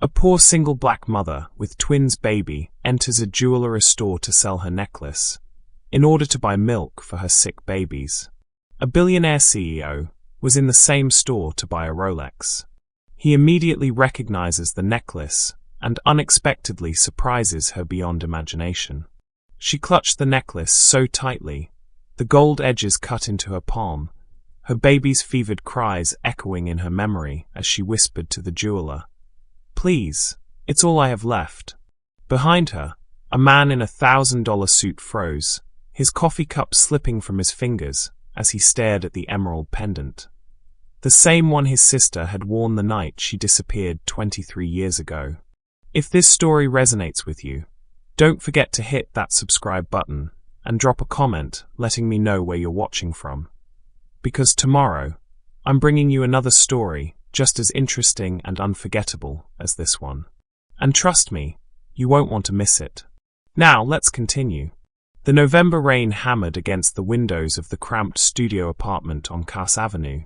A poor single black mother with twins baby enters a jeweler's store to sell her necklace in order to buy milk for her sick babies. A billionaire CEO was in the same store to buy a Rolex. He immediately recognizes the necklace and unexpectedly surprises her beyond imagination. She clutched the necklace so tightly, the gold edges cut into her palm, her baby's fevered cries echoing in her memory as she whispered to the jeweler, "Please, it's all I have left." Behind her, a man in a $1,000 suit froze, his coffee cup slipping from his fingers as he stared at the emerald pendant. The same one his sister had worn the night she disappeared 23 years ago. If this story resonates with you, don't forget to hit that subscribe button and drop a comment letting me know where you're watching from. Because tomorrow, I'm bringing you another story just as interesting and unforgettable as this one. And trust me, you won't want to miss it. Now, let's continue. The November rain hammered against the windows of the cramped studio apartment on Cass Avenue.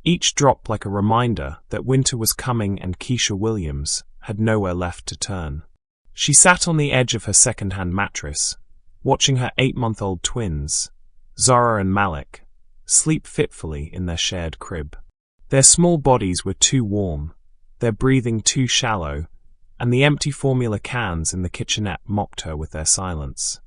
Each drop like a reminder that winter was coming and Keisha Williams had nowhere left to turn. She sat on the edge of her second-hand mattress, watching her 8-month-old twins, Zara and Malik, sleep fitfully in their shared crib. Their small bodies were too warm, their breathing too shallow, and the empty formula cans in the kitchenette mocked her with their silence.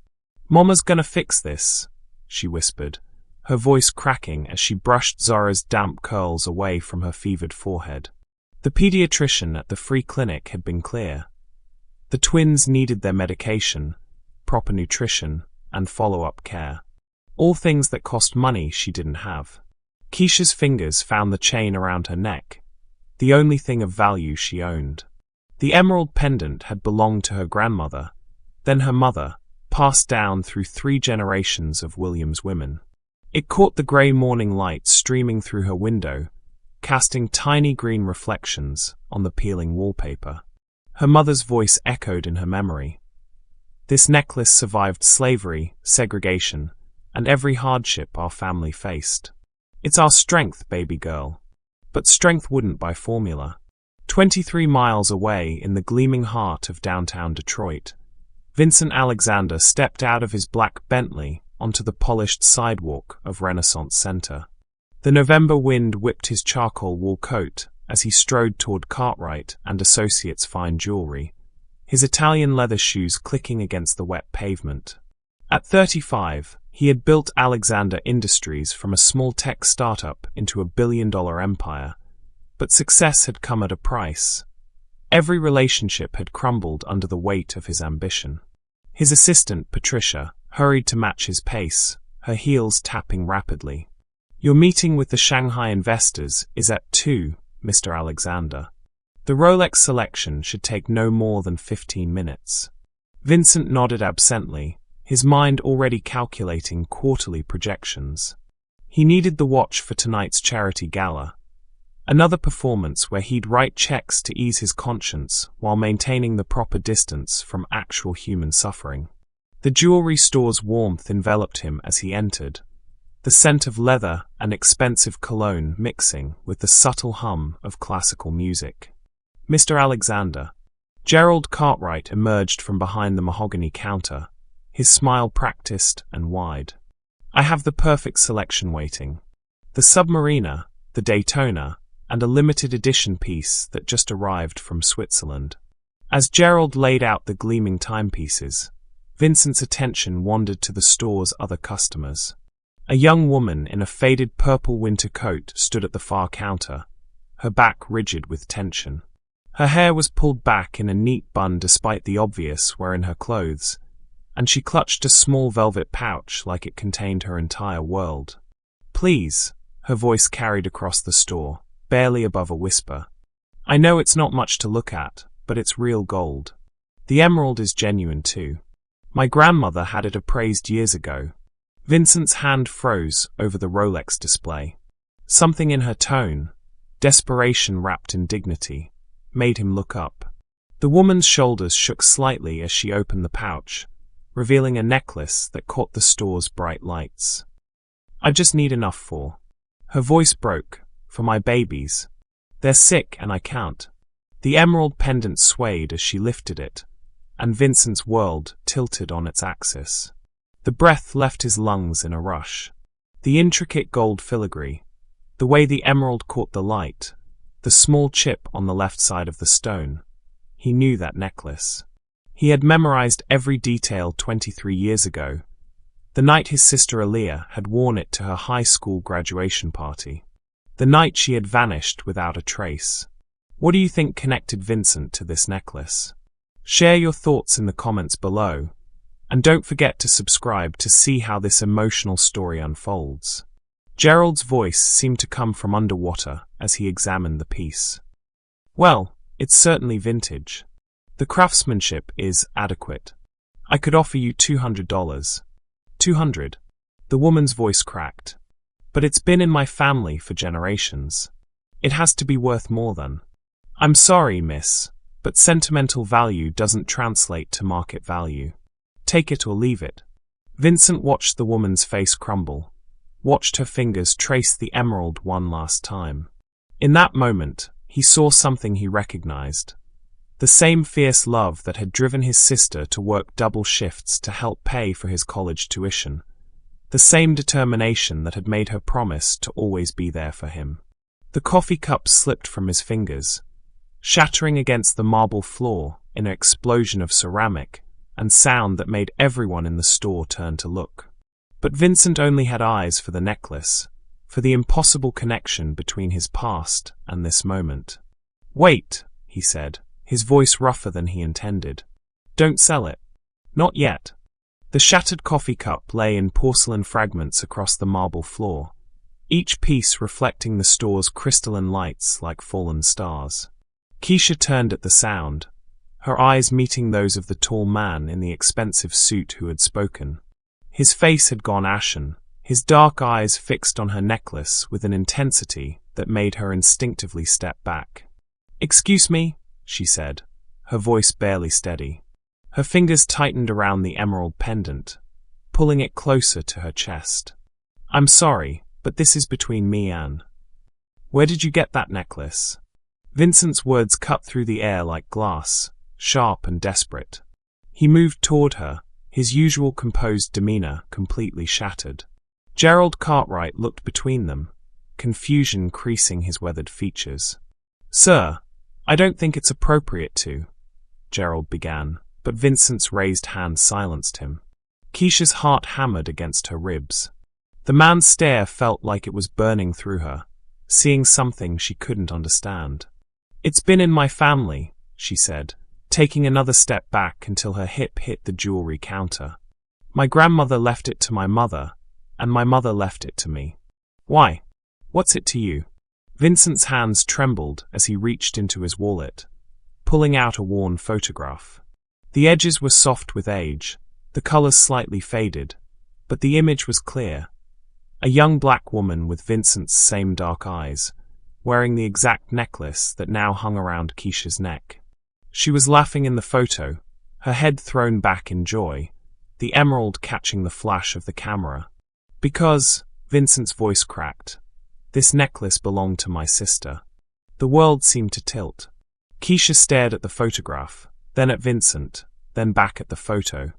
"Mama's gonna fix this," she whispered, her voice cracking as she brushed Zara's damp curls away from her fevered forehead. The pediatrician at the free clinic had been clear. The twins needed their medication, proper nutrition, and follow-up care. All things that cost money she didn't have. Keisha's fingers found the chain around her neck, the only thing of value she owned. The emerald pendant had belonged to her grandmother, then her mother, passed down through 3 generations of Williams women. It caught the grey morning light streaming through her window, casting tiny green reflections on the peeling wallpaper. Her mother's voice echoed in her memory. "This necklace survived slavery, segregation, and every hardship our family faced. It's our strength, baby girl." But strength wouldn't buy formula. 23 miles away in the gleaming heart of downtown Detroit, Vincent Alexander stepped out of his black Bentley onto the polished sidewalk of Renaissance Center. The November wind whipped his charcoal wool coat as he strode toward Cartwright and Associates' fine jewelry, his Italian leather shoes clicking against the wet pavement. At 35, he had built Alexander Industries from a small tech startup into a billion-dollar empire, but success had come at a price. Every relationship had crumbled under the weight of his ambition. His assistant, Patricia, hurried to match his pace, her heels tapping rapidly. "Your meeting with the Shanghai investors is at 2, Mr. Alexander. The Rolex selection should take no more than 15 minutes. Vincent nodded absently, his mind already calculating quarterly projections. He needed the watch for tonight's charity gala. Another performance where he'd write checks to ease his conscience while maintaining the proper distance from actual human suffering. The jewelry store's warmth enveloped him as he entered, the scent of leather and expensive cologne mixing with the subtle hum of classical music. "Mr. Alexander." Gerald Cartwright emerged from behind the mahogany counter, his smile practiced and wide. "I have the perfect selection waiting. The Submariner, the Daytona, and a limited edition piece that just arrived from Switzerland." As Gerald laid out the gleaming timepieces, Vincent's attention wandered to the store's other customers. A young woman in a faded purple winter coat stood at the far counter, her back rigid with tension. Her hair was pulled back in a neat bun despite the obvious wear in her clothes, and she clutched a small velvet pouch like it contained her entire world. "Please," her voice carried across the store, barely above a whisper. "I know it's not much to look at, but it's real gold. The emerald is genuine too. My grandmother had it appraised years ago." Vincent's hand froze over the Rolex display. Something in her tone, desperation wrapped in dignity, made him look up. The woman's shoulders shook slightly as she opened the pouch, revealing a necklace that caught the store's bright lights. "I just need enough for..." Her voice broke. "For my babies. They're sick and I can't." The emerald pendant swayed as she lifted it, and Vincent's world tilted on its axis. The breath left his lungs in a rush. The intricate gold filigree, the way the emerald caught the light, the small chip on the left side of the stone. He knew that necklace. He had memorized every detail 23 years ago, the night his sister Aaliyah had worn it to her high school graduation party. The night she had vanished without a trace. What do you think connected Vincent to this necklace? Share your thoughts in the comments below, and don't forget to subscribe to see how this emotional story unfolds. Gerald's voice seemed to come from underwater as he examined the piece. Well, it's certainly vintage. The craftsmanship is adequate. I could offer you $200. 200. The woman's voice cracked. But it's been in my family for generations. It has to be worth more than. I'm sorry, miss, but sentimental value doesn't translate to market value. Take it or leave it. Vincent watched the woman's face crumble, watched her fingers trace the emerald one last time. In that moment, he saw something he recognized. The same fierce love that had driven his sister to work double shifts to help pay for his college tuition. The same determination that had made her promise to always be there for him. The coffee cup slipped from his fingers, shattering against the marble floor in an explosion of ceramic and sound that made everyone in the store turn to look. But Vincent only had eyes for the necklace, for the impossible connection between his past and this moment. Wait, he said, his voice rougher than he intended. Don't sell it. Not yet. The shattered coffee cup lay in porcelain fragments across the marble floor, each piece reflecting the store's crystalline lights like fallen stars. Keisha turned at the sound, her eyes meeting those of the tall man in the expensive suit who had spoken. His face had gone ashen, his dark eyes fixed on her necklace with an intensity that made her instinctively step back. "Excuse me," she said, her voice barely steady. Her fingers tightened around the emerald pendant, pulling it closer to her chest. "I'm sorry, but this is between me and... Where did you get that necklace?" Vincent's words cut through the air like glass, sharp and desperate. He moved toward her, his usual composed demeanor completely shattered. Gerald Cartwright looked between them, confusion creasing his weathered features. "Sir, I don't think it's appropriate to," Gerald began, but Vincent's raised hand silenced him. Keisha's heart hammered against her ribs. The man's stare felt like it was burning through her, seeing something she couldn't understand. "It's been in my family," she said, taking another step back until her hip hit the jewelry counter. "My grandmother left it to my mother, and my mother left it to me." "Why? What's it to you?" Vincent's hands trembled as he reached into his wallet, pulling out a worn photograph. The edges were soft with age, the colors slightly faded, but the image was clear. A young black woman with Vincent's same dark eyes, wearing the exact necklace that now hung around Keisha's neck. She was laughing in the photo, her head thrown back in joy, the emerald catching the flash of the camera. "Because," Vincent's voice cracked, "this necklace belonged to my sister." The world seemed to tilt. Keisha stared at the photograph, then at Vincent, then back at the photo.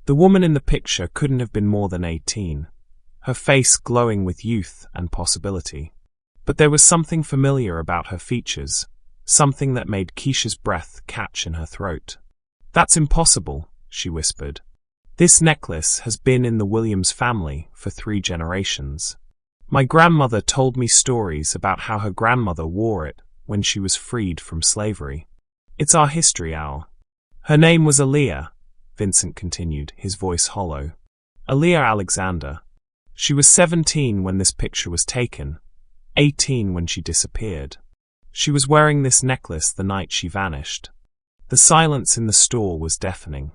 The woman in the picture couldn't have been more than 18, her face glowing with youth and possibility. But there was something familiar about her features, something that made Keisha's breath catch in her throat. "That's impossible," she whispered. "This necklace has been in the Williams family for 3 generations. My grandmother told me stories about how her grandmother wore it when she was freed from slavery. It's our history, Al." "Her name was Aaliyah," Vincent continued, his voice hollow. "Aaliyah Alexander. She was 17 when this picture was taken, 18 when she disappeared. She was wearing this necklace the night she vanished." The silence in the store was deafening.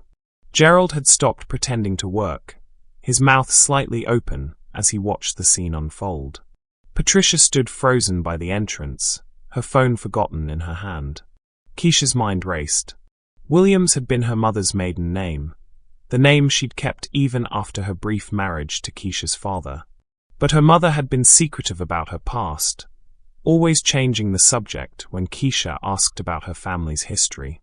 Gerald had stopped pretending to work, his mouth slightly open as he watched the scene unfold. Patricia stood frozen by the entrance, her phone forgotten in her hand. Keisha's mind raced. Williams had been her mother's maiden name, the name she'd kept even after her brief marriage to Keisha's father. But her mother had been secretive about her past, always changing the subject when Keisha asked about her family's history.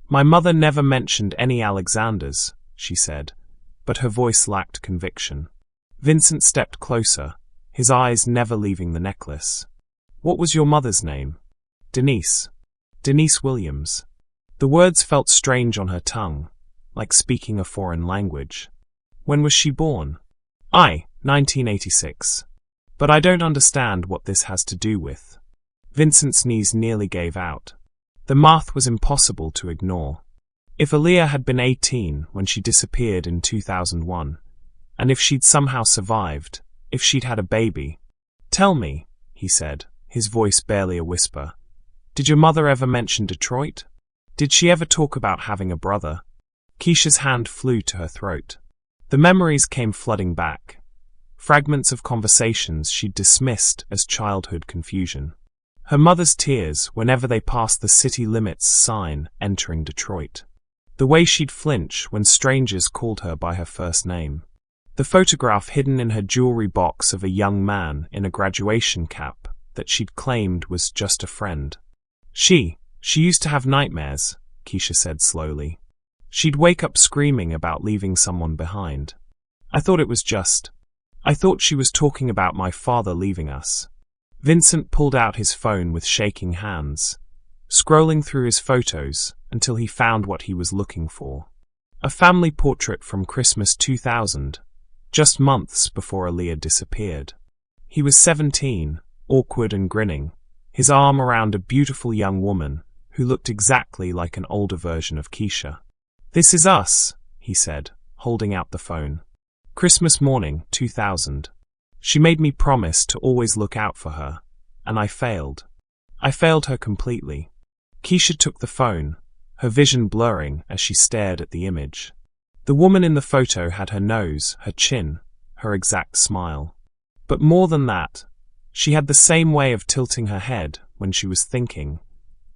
"My mother never mentioned any Alexanders," she said, but her voice lacked conviction. Vincent stepped closer, his eyes never leaving the necklace. "What was your mother's name?" "Denise. Denise Williams." The words felt strange on her tongue, like speaking a foreign language. "When was she born?" 1986. "But I don't understand what this has to do with." Vincent's knees nearly gave out. The math was impossible to ignore. If Aaliyah had been 18 when she disappeared in 2001, and if she'd somehow survived, if she'd had a baby. "Tell me," he said, his voice barely a whisper, "did your mother ever mention Detroit? Did she ever talk about having a brother?" Keisha's hand flew to her throat. The memories came flooding back. Fragments of conversations she'd dismissed as childhood confusion. Her mother's tears whenever they passed the city limits sign entering Detroit. The way she'd flinch when strangers called her by her first name. The photograph hidden in her jewelry box of a young man in a graduation cap that she'd claimed was just a friend. She used to have nightmares, Keisha said slowly. She'd wake up screaming about leaving someone behind. I thought she was talking about my father leaving us." Vincent pulled out his phone with shaking hands, scrolling through his photos until he found what he was looking for. A family portrait from Christmas 2000, just months before Aaliyah disappeared. He was 17, awkward and grinning, his arm around a beautiful young woman who looked exactly like an older version of Keisha. "This is us," he said, holding out the phone. "Christmas morning, 2000. She made me promise to always look out for her, and I failed. I failed her completely." Keisha took the phone, her vision blurring as she stared at the image. The woman in the photo had her nose, her chin, her exact smile. But more than that, she had the same way of tilting her head when she was thinking,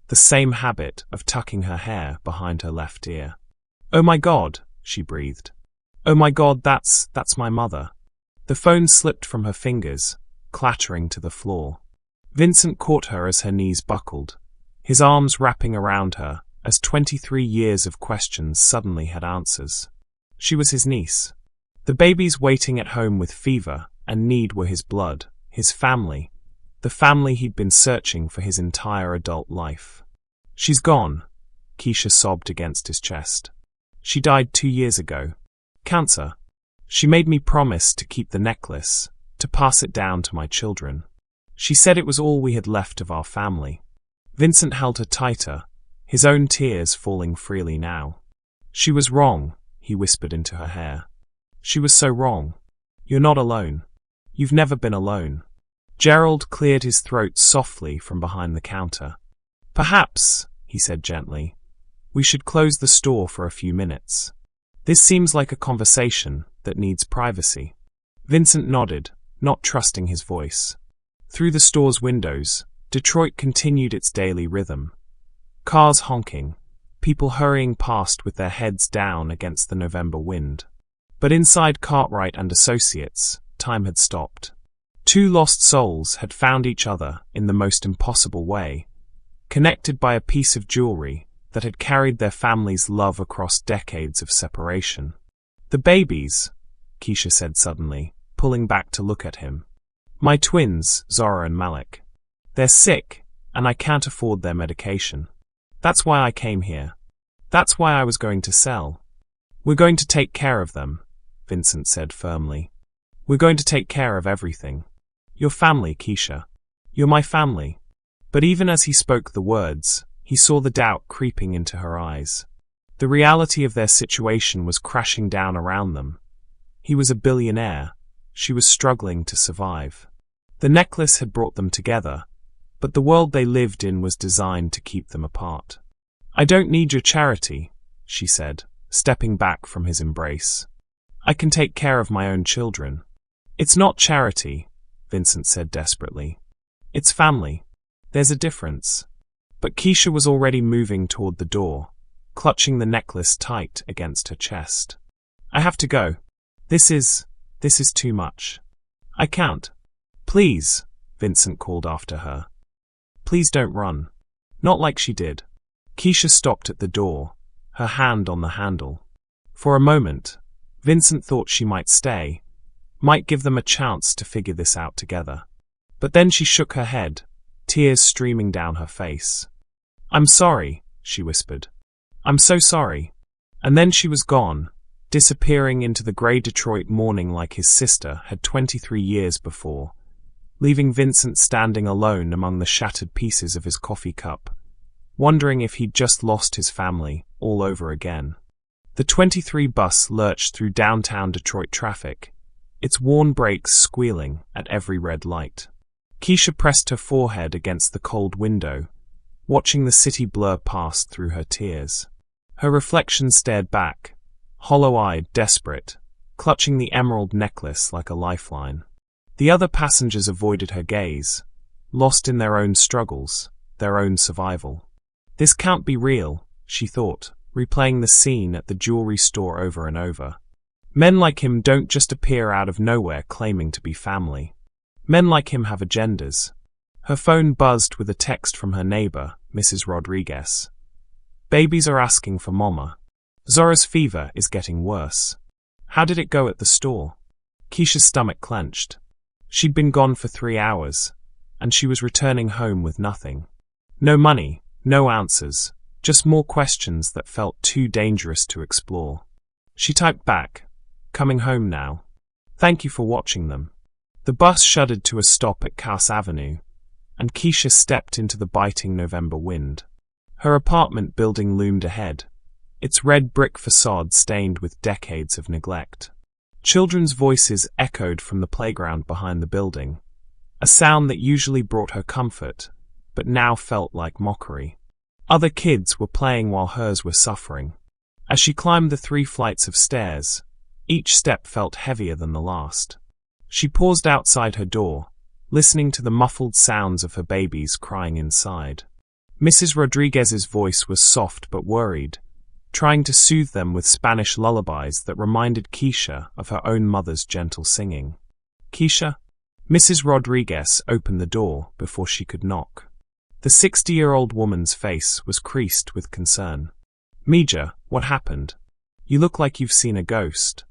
the same habit of tucking her hair behind her left ear. "Oh my God," she breathed. "Oh my God, that's my mother." The phone slipped from her fingers, clattering to the floor. Vincent caught her as her knees buckled, his arms wrapping around her as 23 years of questions suddenly had answers. She was his niece. The babies waiting at home with fever and need were his blood, his family, the family he'd been searching for his entire adult life. "She's gone," Keisha sobbed against his chest. "She died 2 years ago. Cancer. She made me promise to keep the necklace, to pass it down to my children. She said it was all we had left of our family." Vincent held her tighter, his own tears falling freely now. "She was wrong," he whispered into her hair. "She was so wrong. You're not alone. You've never been alone." Gerald cleared his throat softly from behind the counter. "Perhaps," he said gently, "we should close the store for a few minutes. This seems like a conversation that needs privacy." Vincent nodded, not trusting his voice. Through the store's windows, Detroit continued its daily rhythm. Cars honking, people hurrying past with their heads down against the November wind. But inside Cartwright and Associates, time had stopped. Two lost souls had found each other in the most impossible way, connected by a piece of jewelry that had carried their family's love across decades of separation. "The babies," Keisha said suddenly, pulling back to look at him. "My twins, Zora and Malik. They're sick, and I can't afford their medication. That's why I came here. That's why I was going to sell." "We're going to take care of them," Vincent said firmly. "We're going to take care of everything. Your family, Keisha. You're my family." But even as he spoke the words, he saw the doubt creeping into her eyes. The reality of their situation was crashing down around them. He was a billionaire. She was struggling to survive. The necklace had brought them together, but the world they lived in was designed to keep them apart. "I don't need your charity," she said, stepping back from his embrace. "I can take care of my own children." "It's not charity," Vincent said desperately. "It's family. There's a difference." But Keisha was already moving toward the door, clutching the necklace tight against her chest. "I have to go. This is too much. I can't." "Please," Vincent called after her. Please don't run. Not like she did. Keisha stopped at the door, her hand on the handle. For a moment, Vincent thought she might stay, might give them a chance to figure this out together. But then she shook her head, tears streaming down her face. "I'm sorry," she whispered. "I'm so sorry." And then she was gone, disappearing into the grey Detroit morning like his sister had 23 years before, leaving Vincent standing alone among the shattered pieces of his coffee cup, wondering if he'd just lost his family all over again. The 23 bus lurched through downtown Detroit traffic, its worn brakes squealing at every red light. Keisha pressed her forehead against the cold window, watching the city blur past through her tears. Her reflection stared back, hollow-eyed, desperate, clutching the emerald necklace like a lifeline. The other passengers avoided her gaze, lost in their own struggles, their own survival. This can't be real, she thought, replaying the scene at the jewelry store over and over. Men like him don't just appear out of nowhere claiming to be family. Men like him have agendas. Her phone buzzed with a text from her neighbor, Mrs. Rodriguez. "Babies are asking for mama. Zora's fever is getting worse. How did it go at the store?" Keisha's stomach clenched. She'd been gone for 3 hours, and she was returning home with nothing. No money, no answers, just more questions that felt too dangerous to explore. She typed back, "Coming home now. Thank you for watching them." The bus shuddered to a stop at Cass Avenue, and Keisha stepped into the biting November wind. Her apartment building loomed ahead, its red brick facade stained with decades of neglect. Children's voices echoed from the playground behind the building, a sound that usually brought her comfort, but now felt like mockery. Other kids were playing while hers were suffering. As she climbed the 3 flights of stairs, each step felt heavier than the last. She paused outside her door, listening to the muffled sounds of her babies crying inside. Mrs. Rodriguez's voice was soft but worried, trying to soothe them with Spanish lullabies that reminded Keisha of her own mother's gentle singing. "Keisha?" Mrs. Rodriguez opened the door before she could knock. The 60-year-old woman's face was creased with concern. "Mija, what happened? You look like you've seen a ghost."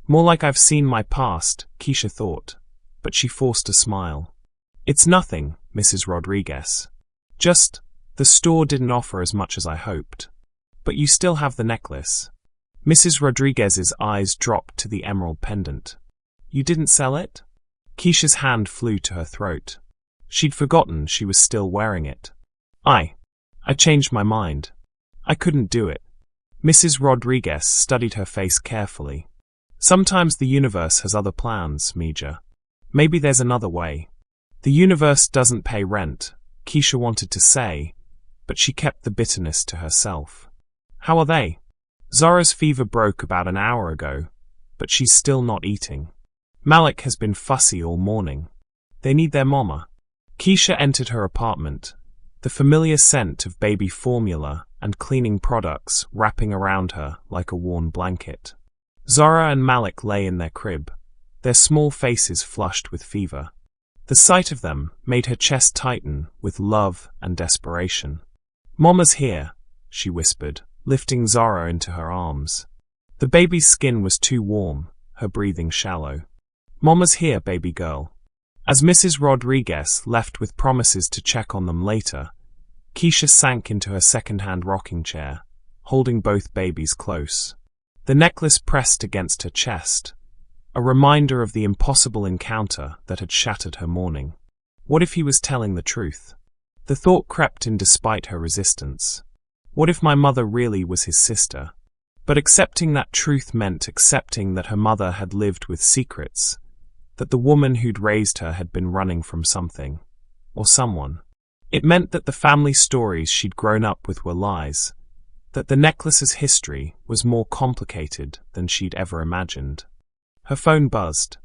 "More like I've seen my past," Keisha thought, but she forced a smile. "It's nothing, Mrs. Rodriguez. Just, the store didn't offer as much as I hoped. But you still have the necklace." Mrs. Rodriguez's eyes dropped to the emerald pendant. "You didn't sell it?" Keisha's hand flew to her throat. She'd forgotten she was still wearing it. I changed my mind. I couldn't do it." Mrs. Rodriguez studied her face carefully. "Sometimes the universe has other plans, Mija. Maybe there's another way." "The universe doesn't pay rent," Keisha wanted to say, but she kept the bitterness to herself. "How are they?" "Zora's fever broke about an hour ago, but she's still not eating. Malik has been fussy all morning. They need their mama." Keisha entered her apartment, the familiar scent of baby formula and cleaning products wrapping around her like a worn blanket. Zora and Malik lay in their crib, their small faces flushed with fever. The sight of them made her chest tighten with love and desperation. "Mama's here," she whispered, lifting Zora into her arms. The baby's skin was too warm, her breathing shallow. "Mama's here, baby girl." As Mrs. Rodriguez left with promises to check on them later, Keisha sank into her second-hand rocking chair, holding both babies close. The necklace pressed against her chest, a reminder of the impossible encounter that had shattered her morning. What if he was telling the truth? The thought crept in despite her resistance. What if my mother really was his sister? But accepting that truth meant accepting that her mother had lived with secrets, that the woman who'd raised her had been running from something, or someone. It meant that the family stories she'd grown up with were lies, that the necklace's history was more complicated than she'd ever imagined. Her phone buzzed.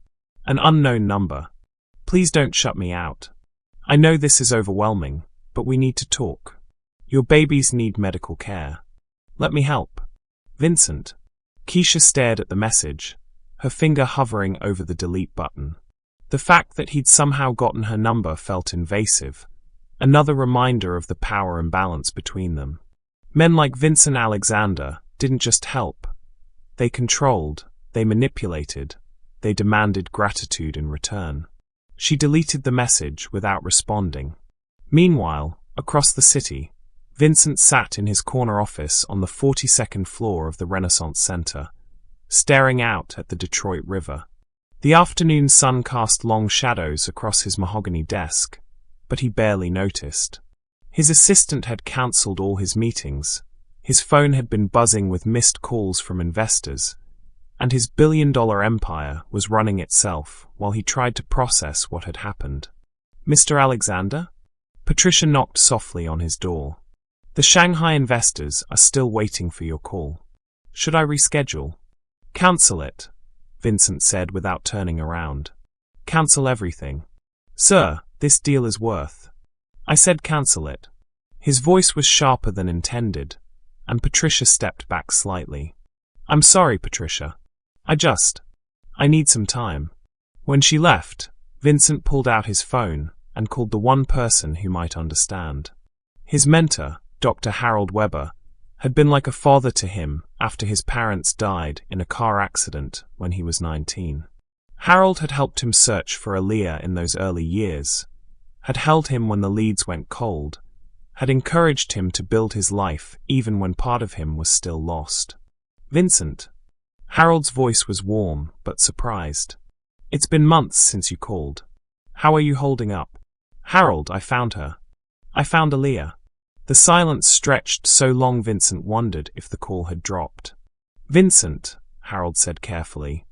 An unknown number. "Please don't shut me out. I know this is overwhelming, but we need to talk. Your babies need medical care. Let me help. Vincent." Keisha stared at the message, her finger hovering over the delete button. The fact that he'd somehow gotten her number felt invasive, Another reminder of the power imbalance between them. Men like Vincent Alexander didn't just help. They controlled, they manipulated, they demanded gratitude in return. She deleted the message without responding. Meanwhile, across the city, Vincent sat in his corner office on the 42nd floor of the Renaissance Center, staring out at the Detroit River. The afternoon sun cast long shadows across his mahogany desk, but he barely noticed. His assistant had cancelled all his meetings, his phone had been buzzing with missed calls from investors, and his billion-dollar empire was running itself while he tried to process what had happened. "Mr. Alexander?" Patricia knocked softly on his door. "The Shanghai investors are still waiting for your call. Should I reschedule?" "Cancel it," Vincent said without turning around. "Cancel everything." "Sir, this deal is worth." "I said cancel it." His voice was sharper than intended, and Patricia stepped back slightly. "I'm sorry, Patricia. I need some time." When she left, Vincent pulled out his phone and called the one person who might understand. His mentor, Dr. Harold Weber, had been like a father to him after his parents died in a car accident when he was 19. Harold had helped him search for Aaliyah in those early years, had held him when the leads went cold, had encouraged him to build his life even when part of him was still lost. "Vincent." Harold's voice was warm but surprised. "It's been months since you called. How are you holding up?" "Harold, I found her. I found Aaliyah." The silence stretched so long Vincent wondered if the call had dropped. "Vincent," Harold said carefully,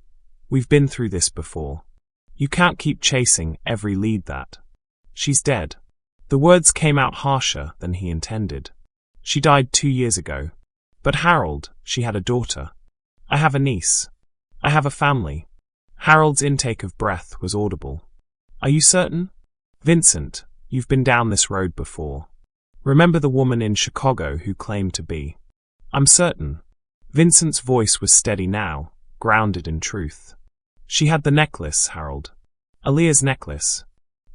"we've been through this before. You can't keep chasing every lead that. She's dead." The words came out harsher than he intended. "She died 2 years ago." "But Harold, she had a daughter." "I have a niece. I have a family." Harold's intake of breath was audible. "Are you certain?" "Vincent, you've been down this road before. Remember the woman in Chicago who claimed to be?" "I'm certain." Vincent's voice was steady now, grounded in truth. "She had the necklace, Harold. Aaliyah's necklace.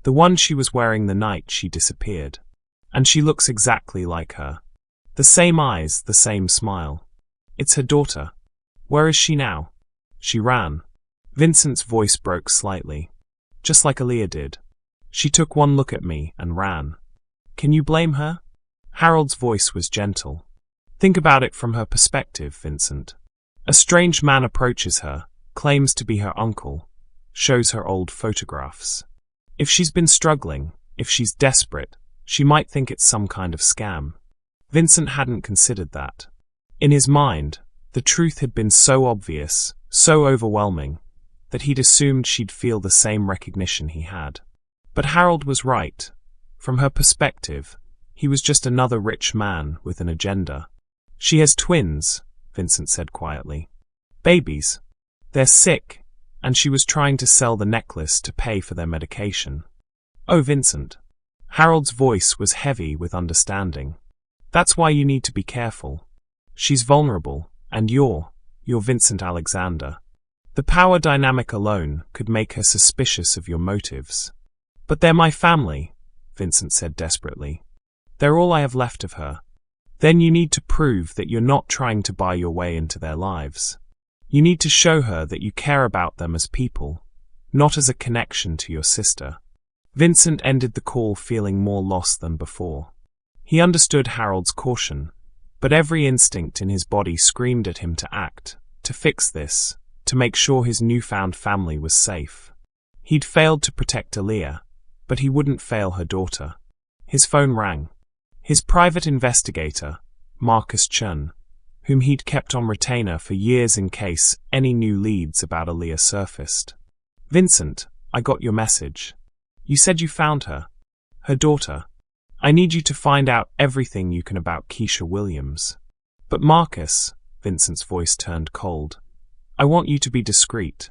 The one she was wearing the night she disappeared. And she looks exactly like her. The same eyes, the same smile. It's her daughter. Where is she now?" "She ran." Vincent's voice broke slightly. "Just like Aaliyah did. She took one look at me and ran. Can you blame her?" Harold's voice was gentle. "Think about it from her perspective, Vincent. A strange man approaches her, claims to be her uncle, shows her old photographs. If she's been struggling, if she's desperate, she might think it's some kind of scam." Vincent hadn't considered that. In his mind, the truth had been so obvious, so overwhelming, that he'd assumed she'd feel the same recognition he had. But Harold was right. From her perspective, he was just another rich man with an agenda. "She has twins," Vincent said quietly. "Babies. They're sick, and she was trying to sell the necklace to pay for their medication." "Oh, Vincent." Harold's voice was heavy with understanding. "That's why you need to be careful. She's vulnerable, and you're Vincent Alexander. The power dynamic alone could make her suspicious of your motives." "But they're my family," Vincent said desperately. "They're all I have left of her." "Then you need to prove that you're not trying to buy your way into their lives. You need to show her that you care about them as people, not as a connection to your sister." Vincent ended the call feeling more lost than before. He understood Harold's caution, but every instinct in his body screamed at him to act, to fix this, to make sure his newfound family was safe. He'd failed to protect Aaliyah, but he wouldn't fail her daughter. His phone rang. His private investigator, Marcus Chun, whom he'd kept on retainer for years in case any new leads about Aaliyah surfaced. "Vincent, I got your message. You said you found her. Her daughter. I need you to find out everything you can about Keisha Williams." "But Marcus," Vincent's voice turned cold, "I want you to be discreet.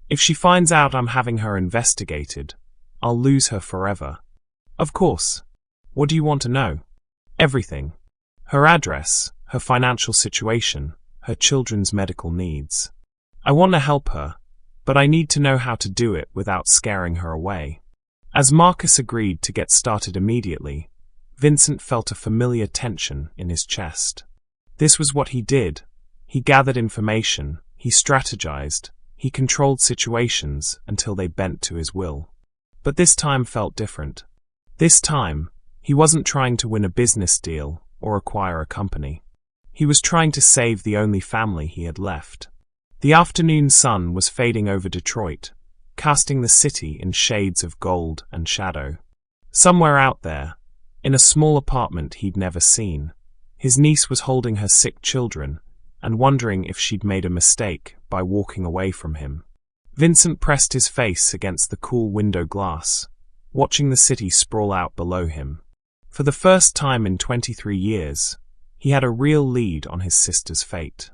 If she finds out I'm having her investigated, I'll lose her forever." "Of course. What do you want to know?" "Everything. Her address, her financial situation, her children's medical needs. I want to help her, but I need to know how to do it without scaring her away. As Marcus agreed to get started immediately, Vincent felt a familiar tension in his chest. This was what he did. He gathered information, he strategized, he controlled situations until they bent to his will. But this time felt different. This time, he wasn't trying to win a business deal or acquire a company. He was trying to save the only family he had left. The afternoon sun was fading over Detroit, casting the city in shades of gold and shadow. Somewhere out there, in a small apartment he'd never seen, his niece was holding her sick children and wondering if she'd made a mistake by walking away from him. Vincent pressed his face against the cool window glass, watching the city sprawl out below him. For the first time in 23 years, he had a real lead on his sister's fate.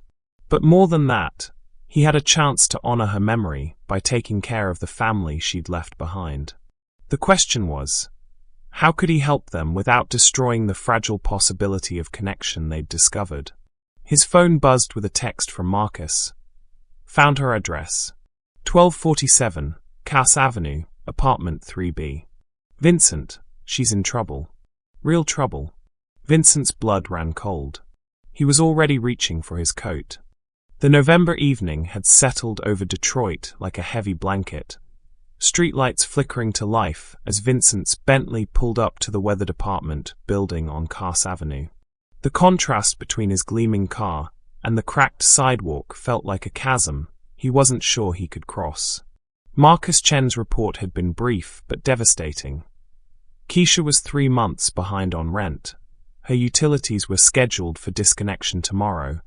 But more than that, he had a chance to honor her memory by taking care of the family she'd left behind. The question was, how could he help them without destroying the fragile possibility of connection they'd discovered? His phone buzzed with a text from Marcus. Found her address. 1247, Cass Avenue, apartment 3B. Vincent, she's in trouble. Real trouble. Vincent's blood ran cold. He was already reaching for his coat. The November evening had settled over Detroit like a heavy blanket, streetlights flickering to life as Vincent's Bentley pulled up to the weather department building on Cass Avenue. The contrast between his gleaming car and the cracked sidewalk felt like a chasm he wasn't sure he could cross. Marcus Chen's report had been brief but devastating. Keisha was 3 months behind on rent. Her utilities were scheduled for disconnection tomorrow,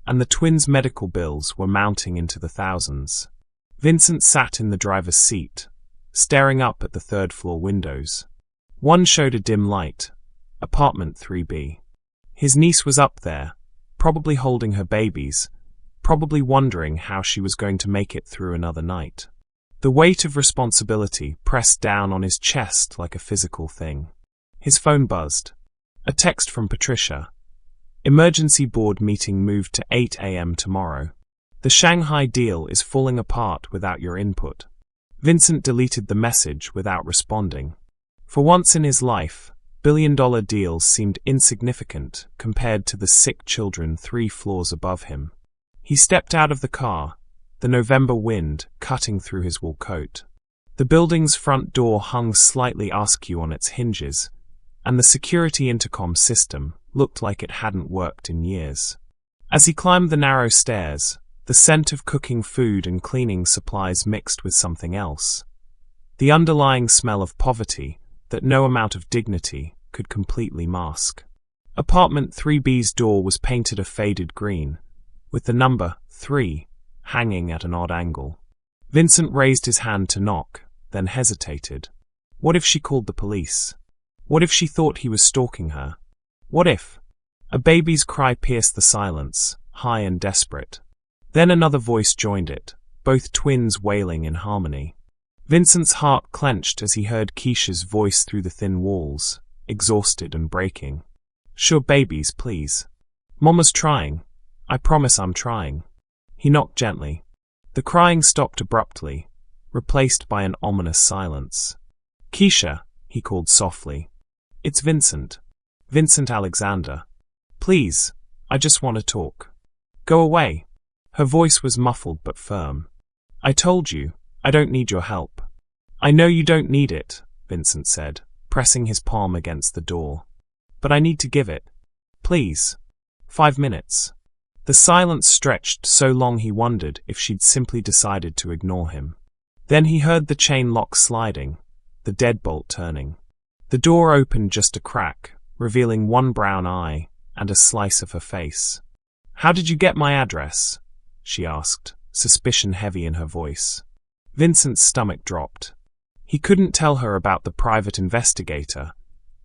and the twins' medical bills were mounting into the thousands. Vincent sat in the driver's seat, staring up at the third-floor windows. One showed a dim light, apartment 3B. His niece was up there, probably holding her babies, probably wondering how she was going to make it through another night. The weight of responsibility pressed down on his chest like a physical thing. His phone buzzed. A text from Patricia. Emergency board meeting moved to 8 a.m. tomorrow. The Shanghai deal is falling apart without your input. Vincent deleted the message without responding. For once in his life, billion-dollar deals seemed insignificant compared to the sick children 3 floors above him. He stepped out of the car, the November wind cutting through his wool coat. The building's front door hung slightly askew on its hinges, and the security intercom system looked like it hadn't worked in years. As he climbed the narrow stairs, the scent of cooking food and cleaning supplies mixed with something else. The underlying smell of poverty that no amount of dignity could completely mask. Apartment 3B's door was painted a faded green, with the number 3 hanging at an odd angle. Vincent raised his hand to knock, then hesitated. What if she called the police? What if she thought he was stalking her? What if? A baby's cry pierced the silence, high and desperate. Then another voice joined it, both twins wailing in harmony. Vincent's heart clenched as he heard Keisha's voice through the thin walls, exhausted and breaking. Sure, babies, please. Mama's trying. I promise I'm trying. He knocked gently. The crying stopped abruptly, replaced by an ominous silence. Keisha, he called softly. It's Vincent. Vincent Alexander. Please, I just want to talk. Go away. Her voice was muffled but firm. I told you, I don't need your help. I know you don't need it, Vincent said, pressing his palm against the door. But I need to give it. Please. 5 minutes. The silence stretched so long he wondered if she'd simply decided to ignore him. Then he heard the chain lock sliding, the deadbolt turning. The door opened just a crack, revealing one brown eye and a slice of her face. How did you get my address? She asked, suspicion heavy in her voice. Vincent's stomach dropped. He couldn't tell her about the private investigator,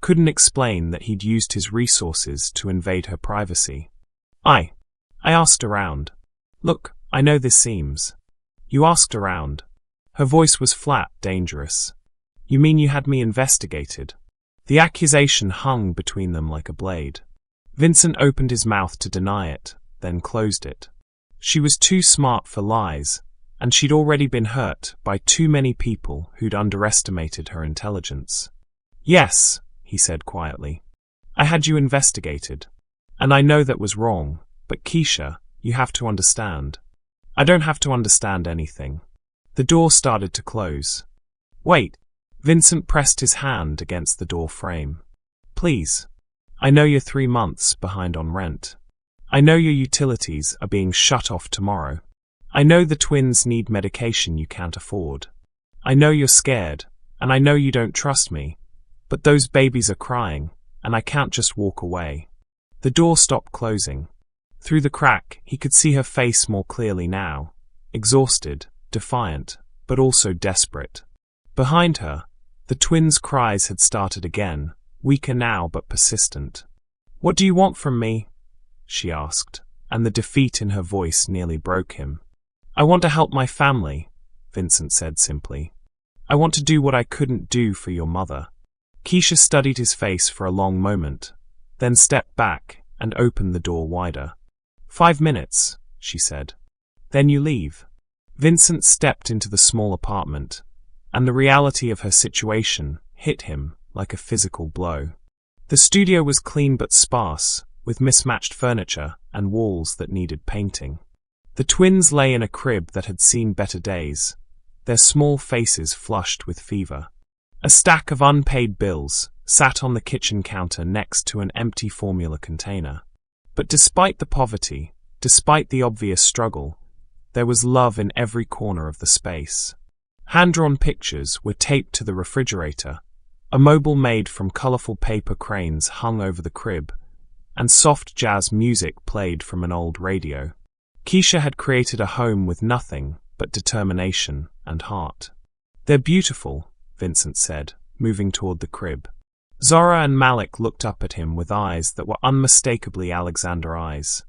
couldn't explain that he'd used his resources to invade her privacy. I asked around. Look, I know this seems. You asked around. Her voice was flat, dangerous. You mean you had me investigated? The accusation hung between them like a blade. Vincent opened his mouth to deny it, then closed it. She was too smart for lies, and she'd already been hurt by too many people who'd underestimated her intelligence. "Yes," he said quietly. "I had you investigated. And I know that was wrong, but Keisha, you have to understand." "I don't have to understand anything." The door started to close. "Wait." Vincent pressed his hand against the door frame. "Please. I know you're 3 months behind on rent. I know your utilities are being shut off tomorrow. I know the twins need medication you can't afford. I know you're scared, and I know you don't trust me, but those babies are crying, and I can't just walk away." The door stopped closing. Through the crack, he could see her face more clearly now, exhausted, defiant, but also desperate. Behind her, the twins' cries had started again, weaker now but persistent. "What do you want from me?" she asked, and the defeat in her voice nearly broke him. "I want to help my family," Vincent said simply. "I want to do what I couldn't do for your mother." Keisha studied his face for a long moment, then stepped back and opened the door wider. "5 minutes," she said. "Then you leave." Vincent stepped into the small apartment, and the reality of her situation hit him like a physical blow. The studio was clean but sparse, with mismatched furniture and walls that needed painting. The twins lay in a crib that had seen better days, their small faces flushed with fever. A stack of unpaid bills sat on the kitchen counter next to an empty formula container. But despite the poverty, despite the obvious struggle, there was love in every corner of the space. Hand-drawn pictures were taped to the refrigerator, a mobile made from colorful paper cranes hung over the crib, and soft jazz music played from an old radio. Keisha had created a home with nothing but determination and heart. "They're beautiful," Vincent said, moving toward the crib. Zora and Malik looked up at him with eyes that were unmistakably Alexander eyes.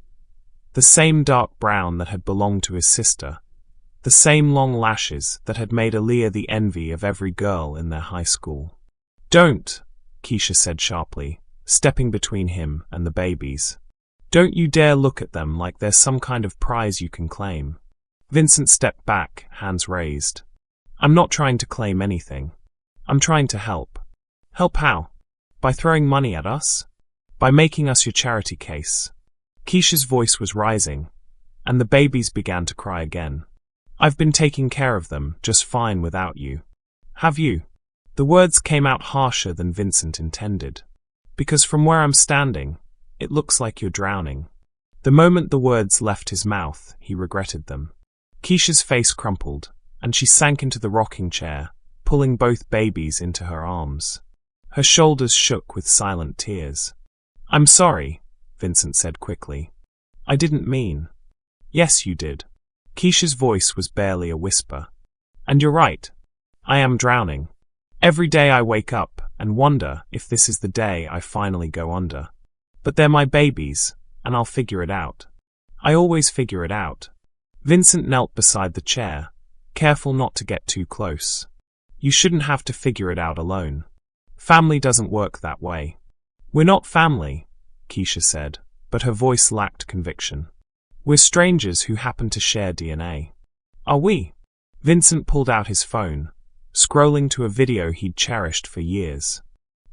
The same dark brown that had belonged to his sister, the same long lashes that had made Aaliyah the envy of every girl in their high school. "Don't," Keisha said sharply, stepping between him and the babies. "Don't you dare look at them like they're some kind of prize you can claim." Vincent stepped back, hands raised. "I'm not trying to claim anything. I'm trying to help." "Help how?" "By throwing money at us? By making us your charity case." Keisha's voice was rising, and the babies began to cry again. "I've been taking care of them just fine without you." "Have you?" The words came out harsher than Vincent intended. "Because from where I'm standing, it looks like you're drowning." The moment the words left his mouth, he regretted them. Keisha's face crumpled, and she sank into the rocking chair, pulling both babies into her arms. Her shoulders shook with silent tears. "I'm sorry," Vincent said quickly. "I didn't mean." "Yes, you did." Keisha's voice was barely a whisper. "And you're right. I am drowning. Every day I wake up and wonder if this is the day I finally go under. But they're my babies, and I'll figure it out. I always figure it out." Vincent knelt beside the chair, careful not to get too close. "You shouldn't have to figure it out alone. Family doesn't work that way." "We're not family," Keisha said, but her voice lacked conviction. "We're strangers who happen to share DNA." "Are we?" Vincent pulled out his phone, scrolling to a video he'd cherished for years.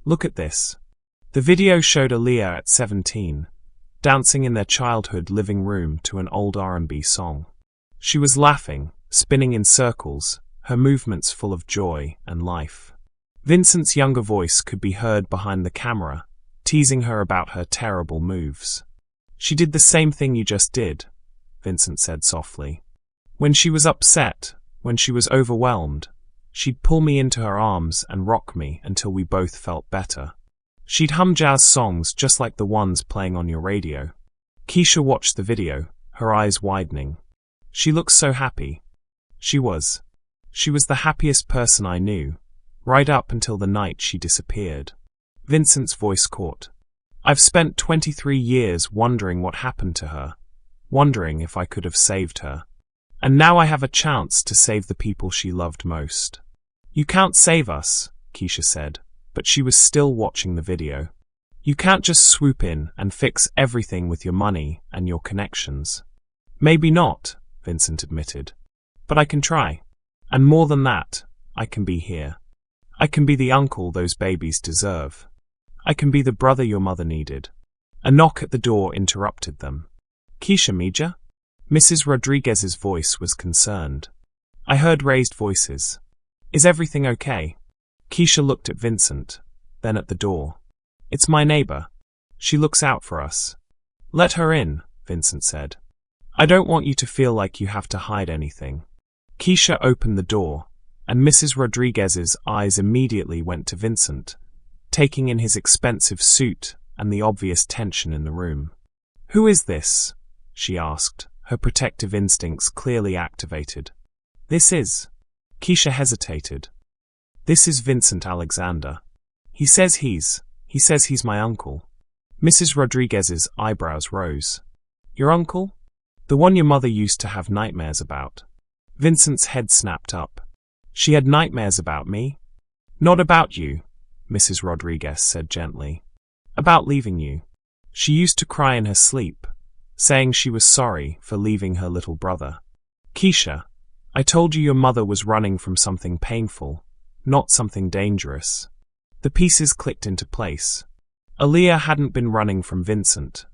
"Look at this." The video showed Aaliyah at 17, dancing in their childhood living room to an old R&B song. She was laughing, spinning in circles, her movements full of joy and life. Vincent's younger voice could be heard behind the camera, teasing her about her terrible moves. "She did the same thing you just did," Vincent said softly. "When she was upset, when she was overwhelmed, she'd pull me into her arms and rock me until we both felt better. She'd hum jazz songs just like the ones playing on your radio." Keisha watched the video, her eyes widening. "She looked so happy." She was. She was the happiest person I knew, right up until the night she disappeared. Vincent's voice caught. "I've spent 23 years wondering what happened to her, wondering if I could have saved her. And now I have a chance to save the people she loved most." "You can't save us," Keisha said, but she was still watching the video. "You can't just swoop in and fix everything with your money and your connections." "Maybe not," Vincent admitted. But I can try. And more than that, I can be here. I can be the uncle those babies deserve. I can be the brother your mother needed. A knock at the door interrupted them. Keisha, Mija? Mrs. Rodriguez's voice was concerned. I heard raised voices. Is everything okay? Keisha looked at Vincent, then at the door. It's my neighbor. She looks out for us. Let her in, Vincent said. I don't want you to feel like you have to hide anything. Keisha opened the door, and Mrs. Rodriguez's eyes immediately went to Vincent, taking in his expensive suit and the obvious tension in the room. Who is this? She asked, her protective instincts clearly activated. This is. Keisha hesitated. This is Vincent Alexander. He says he's my uncle. Mrs. Rodriguez's eyebrows rose. Your uncle? The one your mother used to have nightmares about. Vincent's head snapped up. She had nightmares about me? Not about you, Mrs. Rodriguez said gently. About leaving you. She used to cry in her sleep, saying she was sorry for leaving her little brother. Keisha, I told you your mother was running from something painful, not something dangerous. The pieces clicked into place. Aaliyah hadn't been running from Vincent.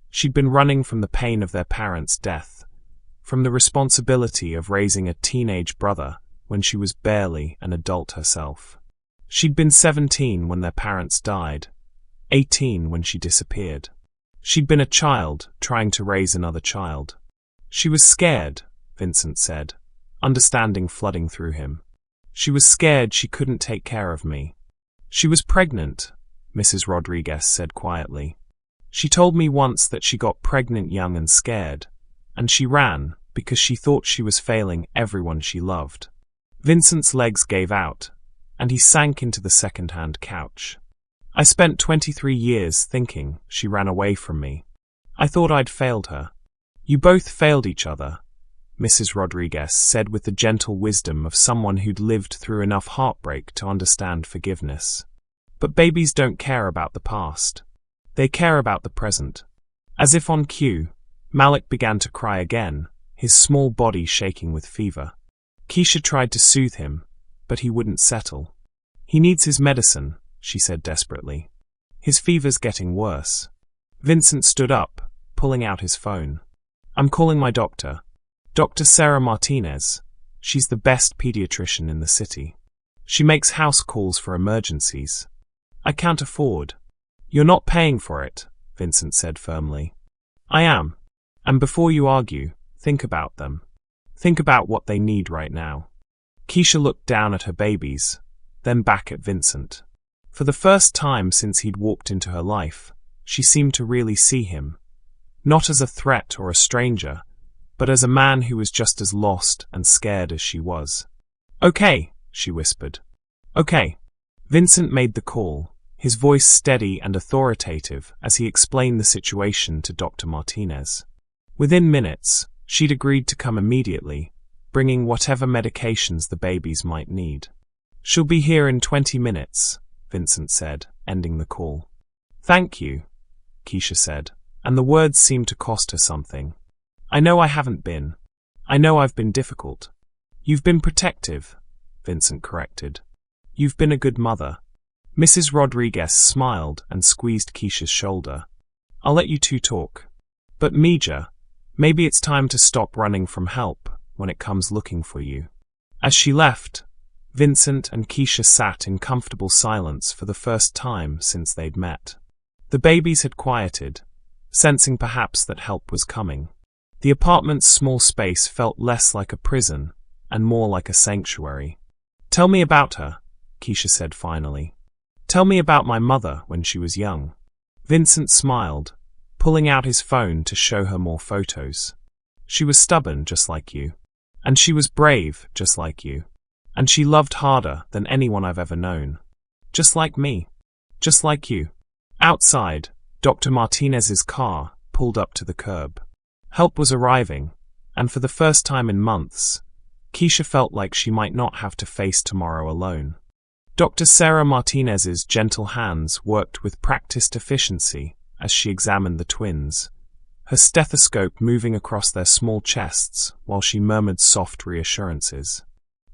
She'd been running from the pain of their parents' death, from the responsibility of raising a teenage brother when she was barely an adult herself. She'd been 17 when their parents died, 18 when she disappeared. She'd been a child trying to raise another child. She was scared, Vincent said, understanding flooding through him. She was scared she couldn't take care of me. She was pregnant, Mrs. Rodriguez said quietly. She told me once that she got pregnant young and scared, and she ran because she thought she was failing everyone she loved. Vincent's legs gave out, and he sank into the second-hand couch. I spent 23 years thinking she ran away from me. I thought I'd failed her. You both failed each other, Mrs. Rodriguez said with the gentle wisdom of someone who'd lived through enough heartbreak to understand forgiveness. But babies don't care about the past. They care about the present. As if on cue, Malik began to cry again, his small body shaking with fever. Keisha tried to soothe him, but he wouldn't settle. He needs his medicine, she said desperately. His fever's getting worse. Vincent stood up, pulling out his phone. I'm calling my doctor. Dr. Sarah Martinez. She's the best pediatrician in the city. She makes house calls for emergencies. I can't afford. You're not paying for it, Vincent said firmly. I am. And before you argue, think about them. Think about what they need right now. Keisha looked down at her babies, then back at Vincent. For the first time since he'd walked into her life, she seemed to really see him. Not as a threat or a stranger, but as a man who was just as lost and scared as she was. Okay, she whispered. Okay. Vincent made the call, his voice steady and authoritative as he explained the situation to Dr. Martinez. Within minutes, she'd agreed to come immediately, bringing whatever medications the babies might need. She'll be here in 20 minutes, Vincent said, ending the call. Thank you, Keisha said, and the words seemed to cost her something. I know I haven't been. I know I've been difficult. You've been protective, Vincent corrected. You've been a good mother. Mrs. Rodriguez smiled and squeezed Keisha's shoulder. I'll let you two talk. But Mija, maybe it's time to stop running from help when it comes looking for you. As she left, Vincent and Keisha sat in comfortable silence for the first time since they'd met. The babies had quieted, sensing perhaps that help was coming. The apartment's small space felt less like a prison and more like a sanctuary. Tell me about her, Keisha said finally. Tell me about my mother when she was young. Vincent smiled, pulling out his phone to show her more photos. She was stubborn just like you. And she was brave just like you. And she loved harder than anyone I've ever known. Just like me. Just like you. Outside, Dr. Martinez's car pulled up to the curb. Help was arriving, and for the first time in months, Keisha felt like she might not have to face tomorrow alone. Dr. Sarah Martinez's gentle hands worked with practiced efficiency as she examined the twins, her stethoscope moving across their small chests while she murmured soft reassurances.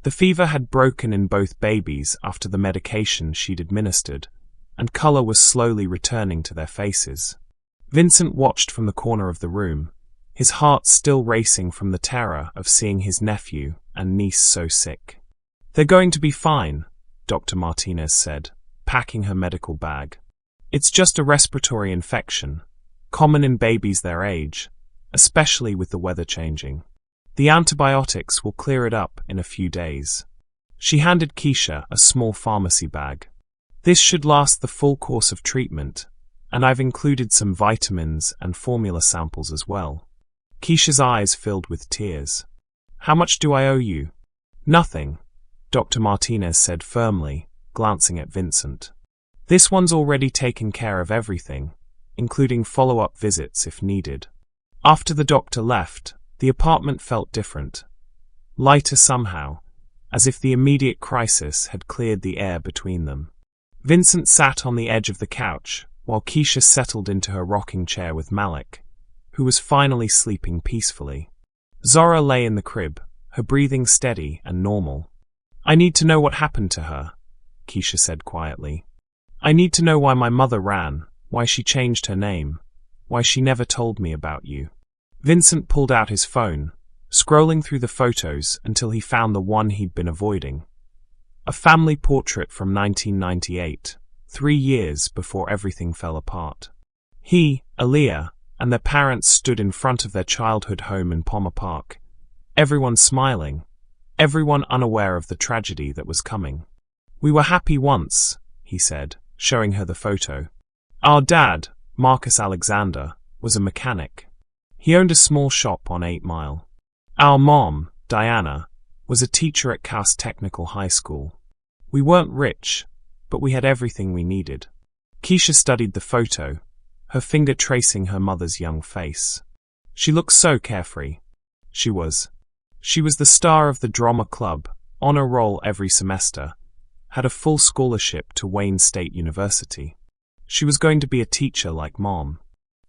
The fever had broken in both babies after the medication she'd administered, and color was slowly returning to their faces. Vincent watched from the corner of the room, his heart still racing from the terror of seeing his nephew and niece so sick. "They're going to be fine," Dr. Martinez said, packing her medical bag. "It's just a respiratory infection, common in babies their age, especially with the weather changing. The antibiotics will clear it up in a few days." She handed Keisha a small pharmacy bag. "This should last the full course of treatment, and I've included some vitamins and formula samples as well." Keisha's eyes filled with tears. "How much do I owe you?" "Nothing," Dr. Martinez said firmly, glancing at Vincent. "This one's already taken care of everything, including follow-up visits if needed." After the doctor left, the apartment felt different. Lighter somehow, as if the immediate crisis had cleared the air between them. Vincent sat on the edge of the couch, while Keisha settled into her rocking chair with Malik, who was finally sleeping peacefully. Zora lay in the crib, her breathing steady and normal. "I need to know what happened to her," Keisha said quietly. "I need to know why my mother ran, why she changed her name, why she never told me about you." Vincent pulled out his phone, scrolling through the photos until he found the one he'd been avoiding. A family portrait from 1998, 3 years before everything fell apart. He, Aaliyah, and their parents stood in front of their childhood home in Palmer Park, everyone smiling, everyone unaware of the tragedy that was coming. "We were happy once," he said, showing her the photo. "Our dad, Marcus Alexander, was a mechanic. He owned a small shop on 8 Mile. Our mom, Diana, was a teacher at Cass Technical High School. We weren't rich, but we had everything we needed." Keisha studied the photo, her finger tracing her mother's young face. She looked so carefree. She was the star of the drama club, on a roll every semester, had a full scholarship to Wayne State University. She was going to be a teacher like Mom.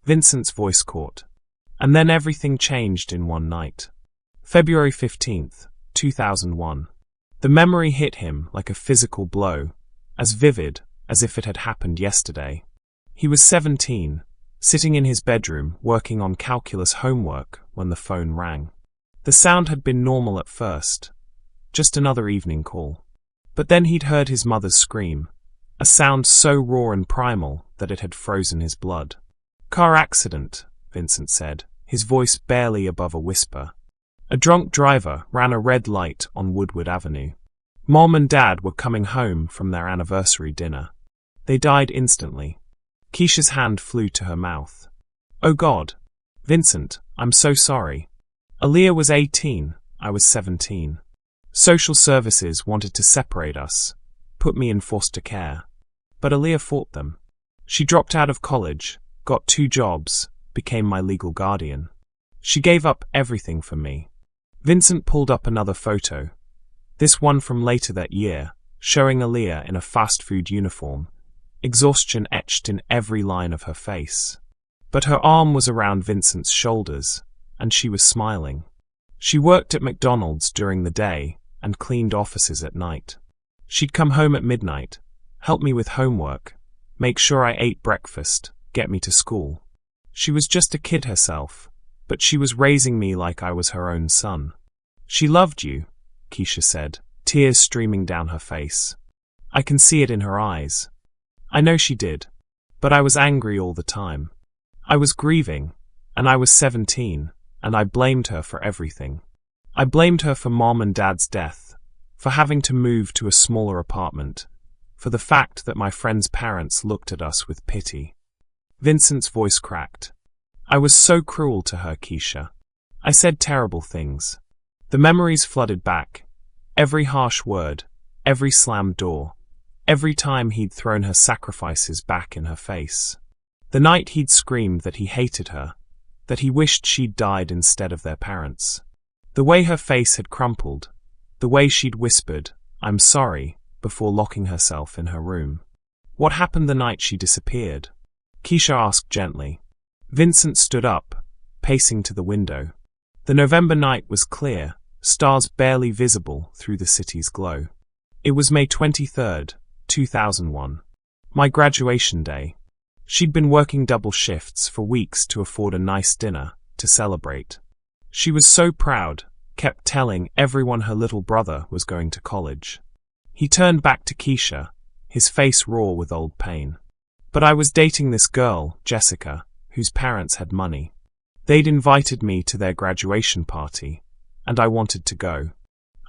Vincent's voice caught. And then everything changed in one night. February 15th, 2001. The memory hit him like a physical blow, as vivid as if it had happened yesterday. He was 17, sitting in his bedroom working on calculus homework when the phone rang. The sound had been normal at first, just another evening call. But then he'd heard his mother's scream, a sound so raw and primal that it had frozen his blood. "Car accident," Vincent said, his voice barely above a whisper. A drunk driver ran a red light on Woodward Avenue. Mom and Dad were coming home from their anniversary dinner. They died instantly. Keisha's hand flew to her mouth. "Oh God. Vincent, I'm so sorry. Aaliyah was 18, I was 17. Social services wanted to separate us, put me in foster care. But Aaliyah fought them. She dropped out of college, got 2 jobs, became my legal guardian. She gave up everything for me." Vincent pulled up another photo, this one from later that year, showing Aaliyah in a fast food uniform, exhaustion etched in every line of her face. But her arm was around Vincent's shoulders, and she was smiling. She worked at McDonald's during the day and cleaned offices at night. She'd come home at midnight, help me with homework, make sure I ate breakfast, get me to school. She was just a kid herself, but she was raising me like I was her own son. "She loved you," Keisha said, tears streaming down her face. "I can see it in her eyes. I know she did, but I was angry all the time. I was grieving, and I was 17, and I blamed her for everything. I blamed her for Mom and Dad's death, for having to move to a smaller apartment, for the fact that my friend's parents looked at us with pity." Vincent's voice cracked. "I was so cruel to her, Keisha. I said terrible things." The memories flooded back. Every harsh word, every slammed door, every time he'd thrown her sacrifices back in her face. The night he'd screamed that he hated her, that he wished she'd died instead of their parents. The way her face had crumpled, the way she'd whispered, "I'm sorry," before locking herself in her room. "What happened the night she disappeared?" Keisha asked gently. Vincent stood up, pacing to the window. The November night was clear, stars barely visible through the city's glow. It was May 23rd, 2001. My graduation day. She'd been working double shifts for weeks to afford a nice dinner to celebrate. She was so proud, kept telling everyone her little brother was going to college. He turned back to Keisha, his face raw with old pain. But I was dating this girl, Jessica, whose parents had money. They'd invited me to their graduation party, and I wanted to go.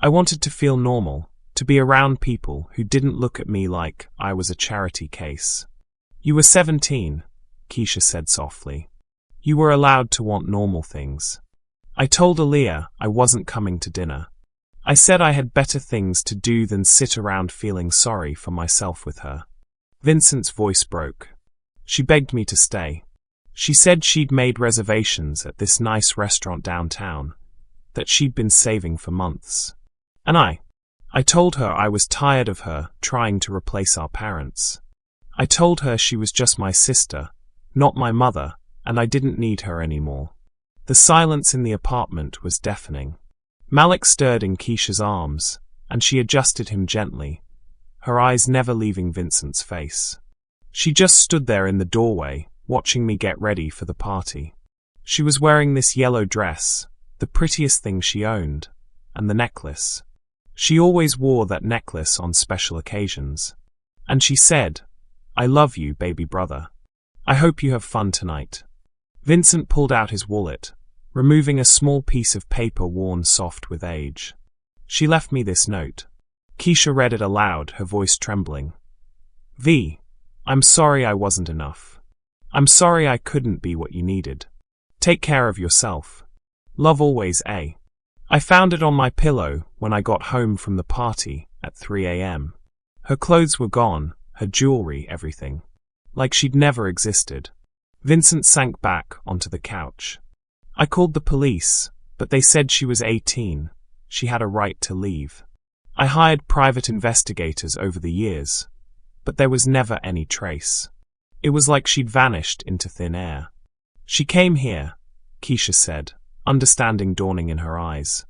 I wanted to feel normal, to be around people who didn't look at me like I was a charity case. You were 17, Keisha said softly. You were allowed to want normal things. I told Aaliyah I wasn't coming to dinner. I said I had better things to do than sit around feeling sorry for myself with her. Vincent's voice broke. She begged me to stay. She said she'd made reservations at this nice restaurant downtown, that she'd been saving for months. And I told her I was tired of her trying to replace our parents. I told her she was just my sister, not my mother, and I didn't need her anymore. The silence in the apartment was deafening. Malik stirred in Keisha's arms, and she adjusted him gently, her eyes never leaving Vincent's face. She just stood there in the doorway, watching me get ready for the party. She was wearing this yellow dress, the prettiest thing she owned, and the necklace. She always wore that necklace on special occasions. And she said, "I love you, baby brother. I hope you have fun tonight." Vincent pulled out his wallet, removing a small piece of paper worn soft with age. She left me this note. Keisha read it aloud, her voice trembling. V. I'm sorry I wasn't enough. I'm sorry I couldn't be what you needed. Take care of yourself. Love always, A. I found it on my pillow when I got home from the party at 3 a.m. Her clothes were gone, her jewelry, everything. Like she'd never existed. Vincent sank back onto the couch. I called the police, but they said she was 18. She had a right to leave. I hired private investigators over the years, but there was never any trace. It was like she'd vanished into thin air. She came here, Keisha said, understanding dawning in her eyes.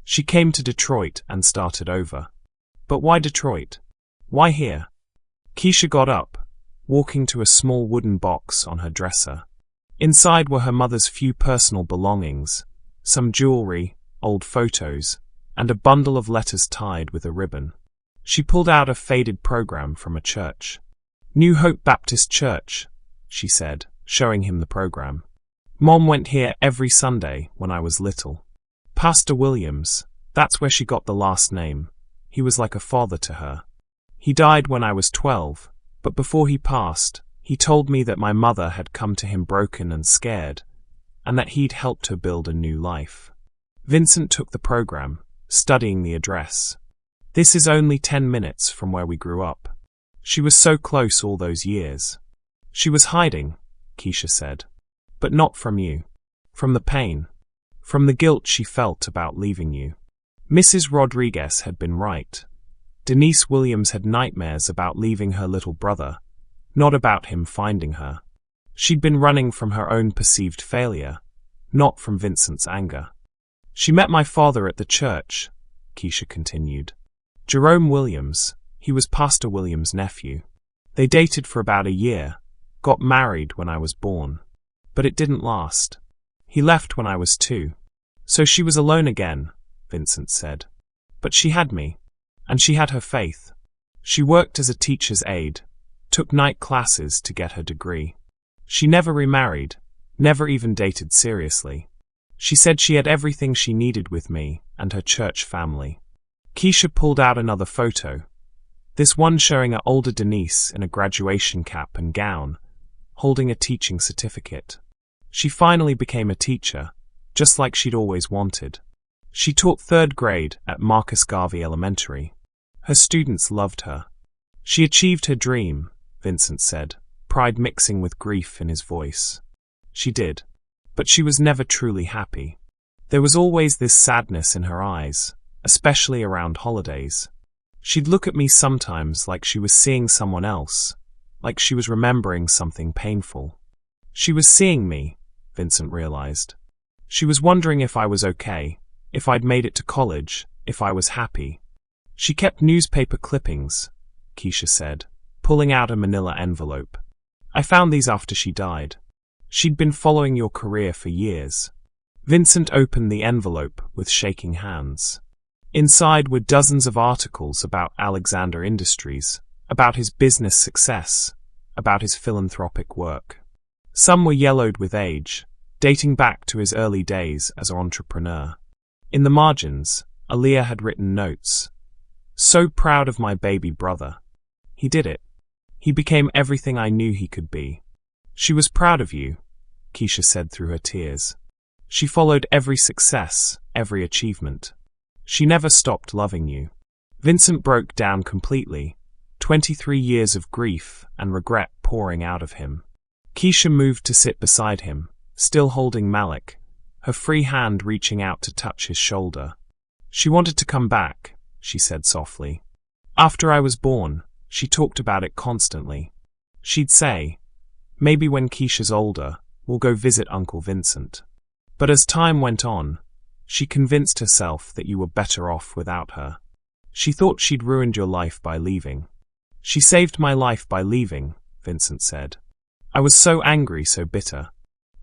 She came to Detroit and started over. But why Detroit? Why here? Keisha got up, walking to a small wooden box on her dresser. Inside were her mother's few personal belongings, some jewelry, old photos, and a bundle of letters tied with a ribbon. She pulled out a faded program from a church. New Hope Baptist Church, she said, showing him the program. Mom went here every Sunday when I was little. Pastor Williams, that's where she got the last name. He was like a father to her. He died when I was 12, but before he passed, he told me that my mother had come to him broken and scared, and that he'd helped her build a new life. Vincent took the program, studying the address. This is only 10 minutes from where we grew up. She was so close all those years. She was hiding, Keisha said. But not from you. From the pain. From the guilt she felt about leaving you. Mrs. Rodriguez had been right. Denise Williams had nightmares about leaving her little brother, not about him finding her. She'd been running from her own perceived failure, not from Vincent's anger. She met my father at the church, Keisha continued. Jerome Williams, he was Pastor Williams' nephew. They dated for about a year, got married when I was born. But it didn't last. He left when I was 2. So she was alone again, Vincent said. But she had me. And she had her faith. She worked as a teacher's aide, took night classes to get her degree. She never remarried, never even dated seriously. She said she had everything she needed with me and her church family. Keisha pulled out another photo. This one showing an older Denise in a graduation cap and gown, holding a teaching certificate. She finally became a teacher, just like she'd always wanted. She taught 3rd grade at Marcus Garvey Elementary. Her students loved her. She achieved her dream, Vincent said, pride mixing with grief in his voice. She did. But she was never truly happy. There was always this sadness in her eyes, especially around holidays. She'd look at me sometimes like she was seeing someone else, like she was remembering something painful. She was seeing me, Vincent realized. She was wondering if I was okay, if I'd made it to college, if I was happy. She kept newspaper clippings, Keisha said, pulling out a manila envelope. I found these after she died. She'd been following your career for years. Vincent opened the envelope with shaking hands. Inside were dozens of articles about Alexander Industries, about his business success, about his philanthropic work. Some were yellowed with age, dating back to his early days as an entrepreneur. In the margins, Aaliyah had written notes. So proud of my baby brother. He did it. He became everything I knew he could be. She was proud of you, Keisha said through her tears. She followed every success, every achievement. She never stopped loving you. Vincent broke down completely, 23 years of grief and regret pouring out of him. Keisha moved to sit beside him, still holding Malik, her free hand reaching out to touch his shoulder. She wanted to come back, she said softly. After I was born, she talked about it constantly. She'd say, maybe when Keisha's older, we'll go visit Uncle Vincent. But as time went on, she convinced herself that you were better off without her. She thought she'd ruined your life by leaving. She saved my life by leaving, Vincent said. I was so angry, so bitter.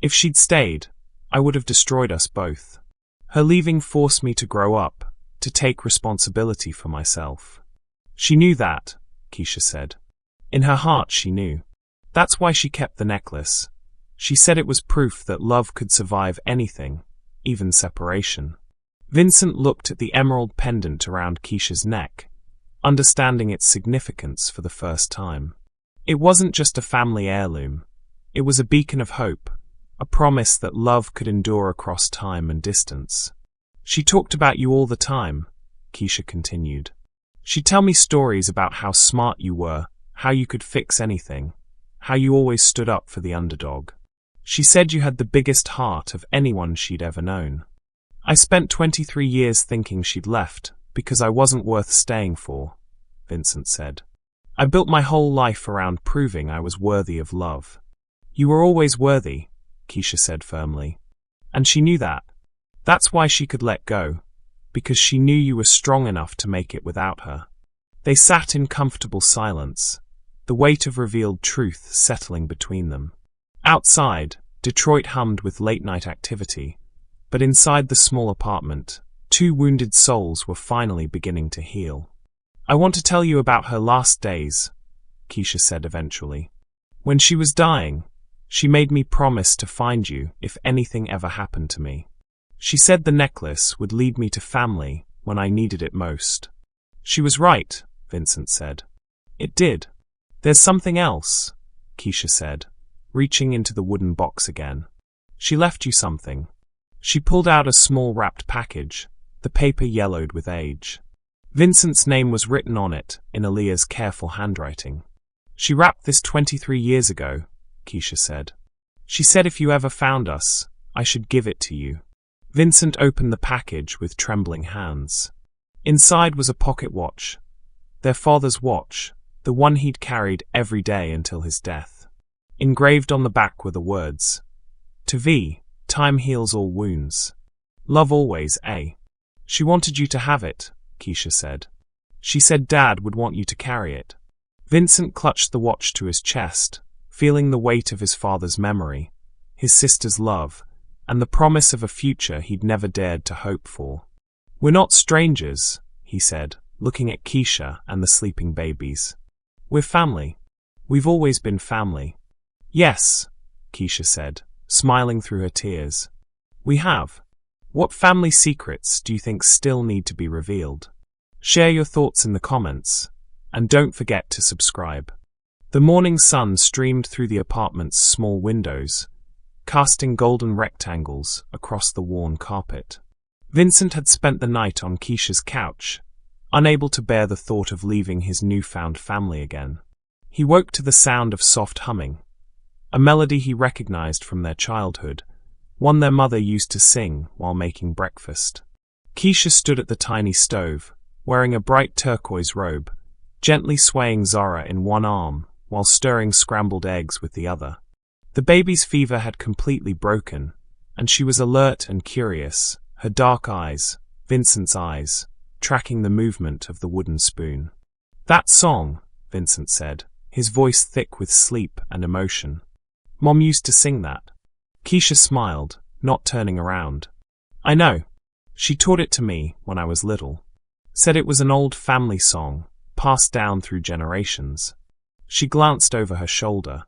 If she'd stayed, I would have destroyed us both. Her leaving forced me to grow up, to take responsibility for myself. She knew that, Keisha said. In her heart she knew. That's why she kept the necklace. She said it was proof that love could survive anything, even separation. Vincent looked at the emerald pendant around Keisha's neck, understanding its significance for the first time. It wasn't just a family heirloom. It was a beacon of hope, a promise that love could endure across time and distance. She talked about you all the time, Keisha continued. She'd tell me stories about how smart you were, how you could fix anything, how you always stood up for the underdog. She said you had the biggest heart of anyone she'd ever known. I spent 23 years thinking she'd left because I wasn't worth staying for, Vincent said. I built my whole life around proving I was worthy of love. You were always worthy, Keisha said firmly. And she knew that. That's why she could let go, because she knew you were strong enough to make it without her. They sat in comfortable silence, the weight of revealed truth settling between them. Outside, Detroit hummed with late-night activity, but inside the small apartment, two wounded souls were finally beginning to heal. I want to tell you about her last days, Keisha said eventually. When she was dying, she made me promise to find you if anything ever happened to me. She said the necklace would lead me to family when I needed it most. She was right, Vincent said. It did. There's something else, Keisha said, reaching into the wooden box again. She left you something. She pulled out a small wrapped package, the paper yellowed with age. Vincent's name was written on it in Aaliyah's careful handwriting. She wrapped this 23 years ago, Keisha said. She said if you ever found us, I should give it to you. Vincent opened the package with trembling hands. Inside was a pocket watch. Their father's watch, the one he'd carried every day until his death. Engraved on the back were the words, "To V, time heals all wounds. Love always, eh?" She wanted you to have it, Keisha said. She said Dad would want you to carry it. Vincent clutched the watch to his chest, feeling the weight of his father's memory, his sister's love, and the promise of a future he'd never dared to hope for. We're not strangers, he said, looking at Keisha and the sleeping babies. We're family. We've always been family. Yes, Keisha said, smiling through her tears. We have. What family secrets do you think still need to be revealed? Share your thoughts in the comments, and don't forget to subscribe. The morning sun streamed through the apartment's small windows, casting golden rectangles across the worn carpet. Vincent had spent the night on Keisha's couch, unable to bear the thought of leaving his newfound family again. He woke to the sound of soft humming, a melody he recognized from their childhood, one their mother used to sing while making breakfast. Keisha stood at the tiny stove, wearing a bright turquoise robe, gently swaying Zara in one arm while stirring scrambled eggs with the other. The baby's fever had completely broken, and she was alert and curious, her dark eyes, Vincent's eyes, tracking the movement of the wooden spoon. "That song," Vincent said, his voice thick with sleep and emotion. "Mom used to sing that." Keisha smiled, not turning around. "I know. She taught it to me when I was little. Said it was an old family song, passed down through generations." She glanced over her shoulder.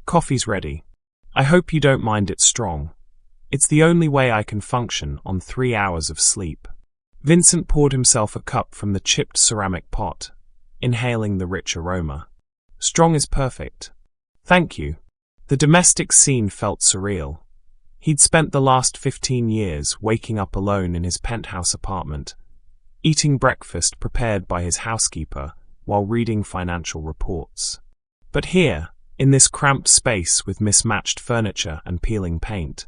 "Coffee's ready. I hope you don't mind it strong. It's the only way I can function on 3 hours of sleep." Vincent poured himself a cup from the chipped ceramic pot, inhaling the rich aroma. "Strong is perfect. Thank you." The domestic scene felt surreal. He'd spent the last 15 years waking up alone in his penthouse apartment, eating breakfast prepared by his housekeeper while reading financial reports. But here, in this cramped space with mismatched furniture and peeling paint,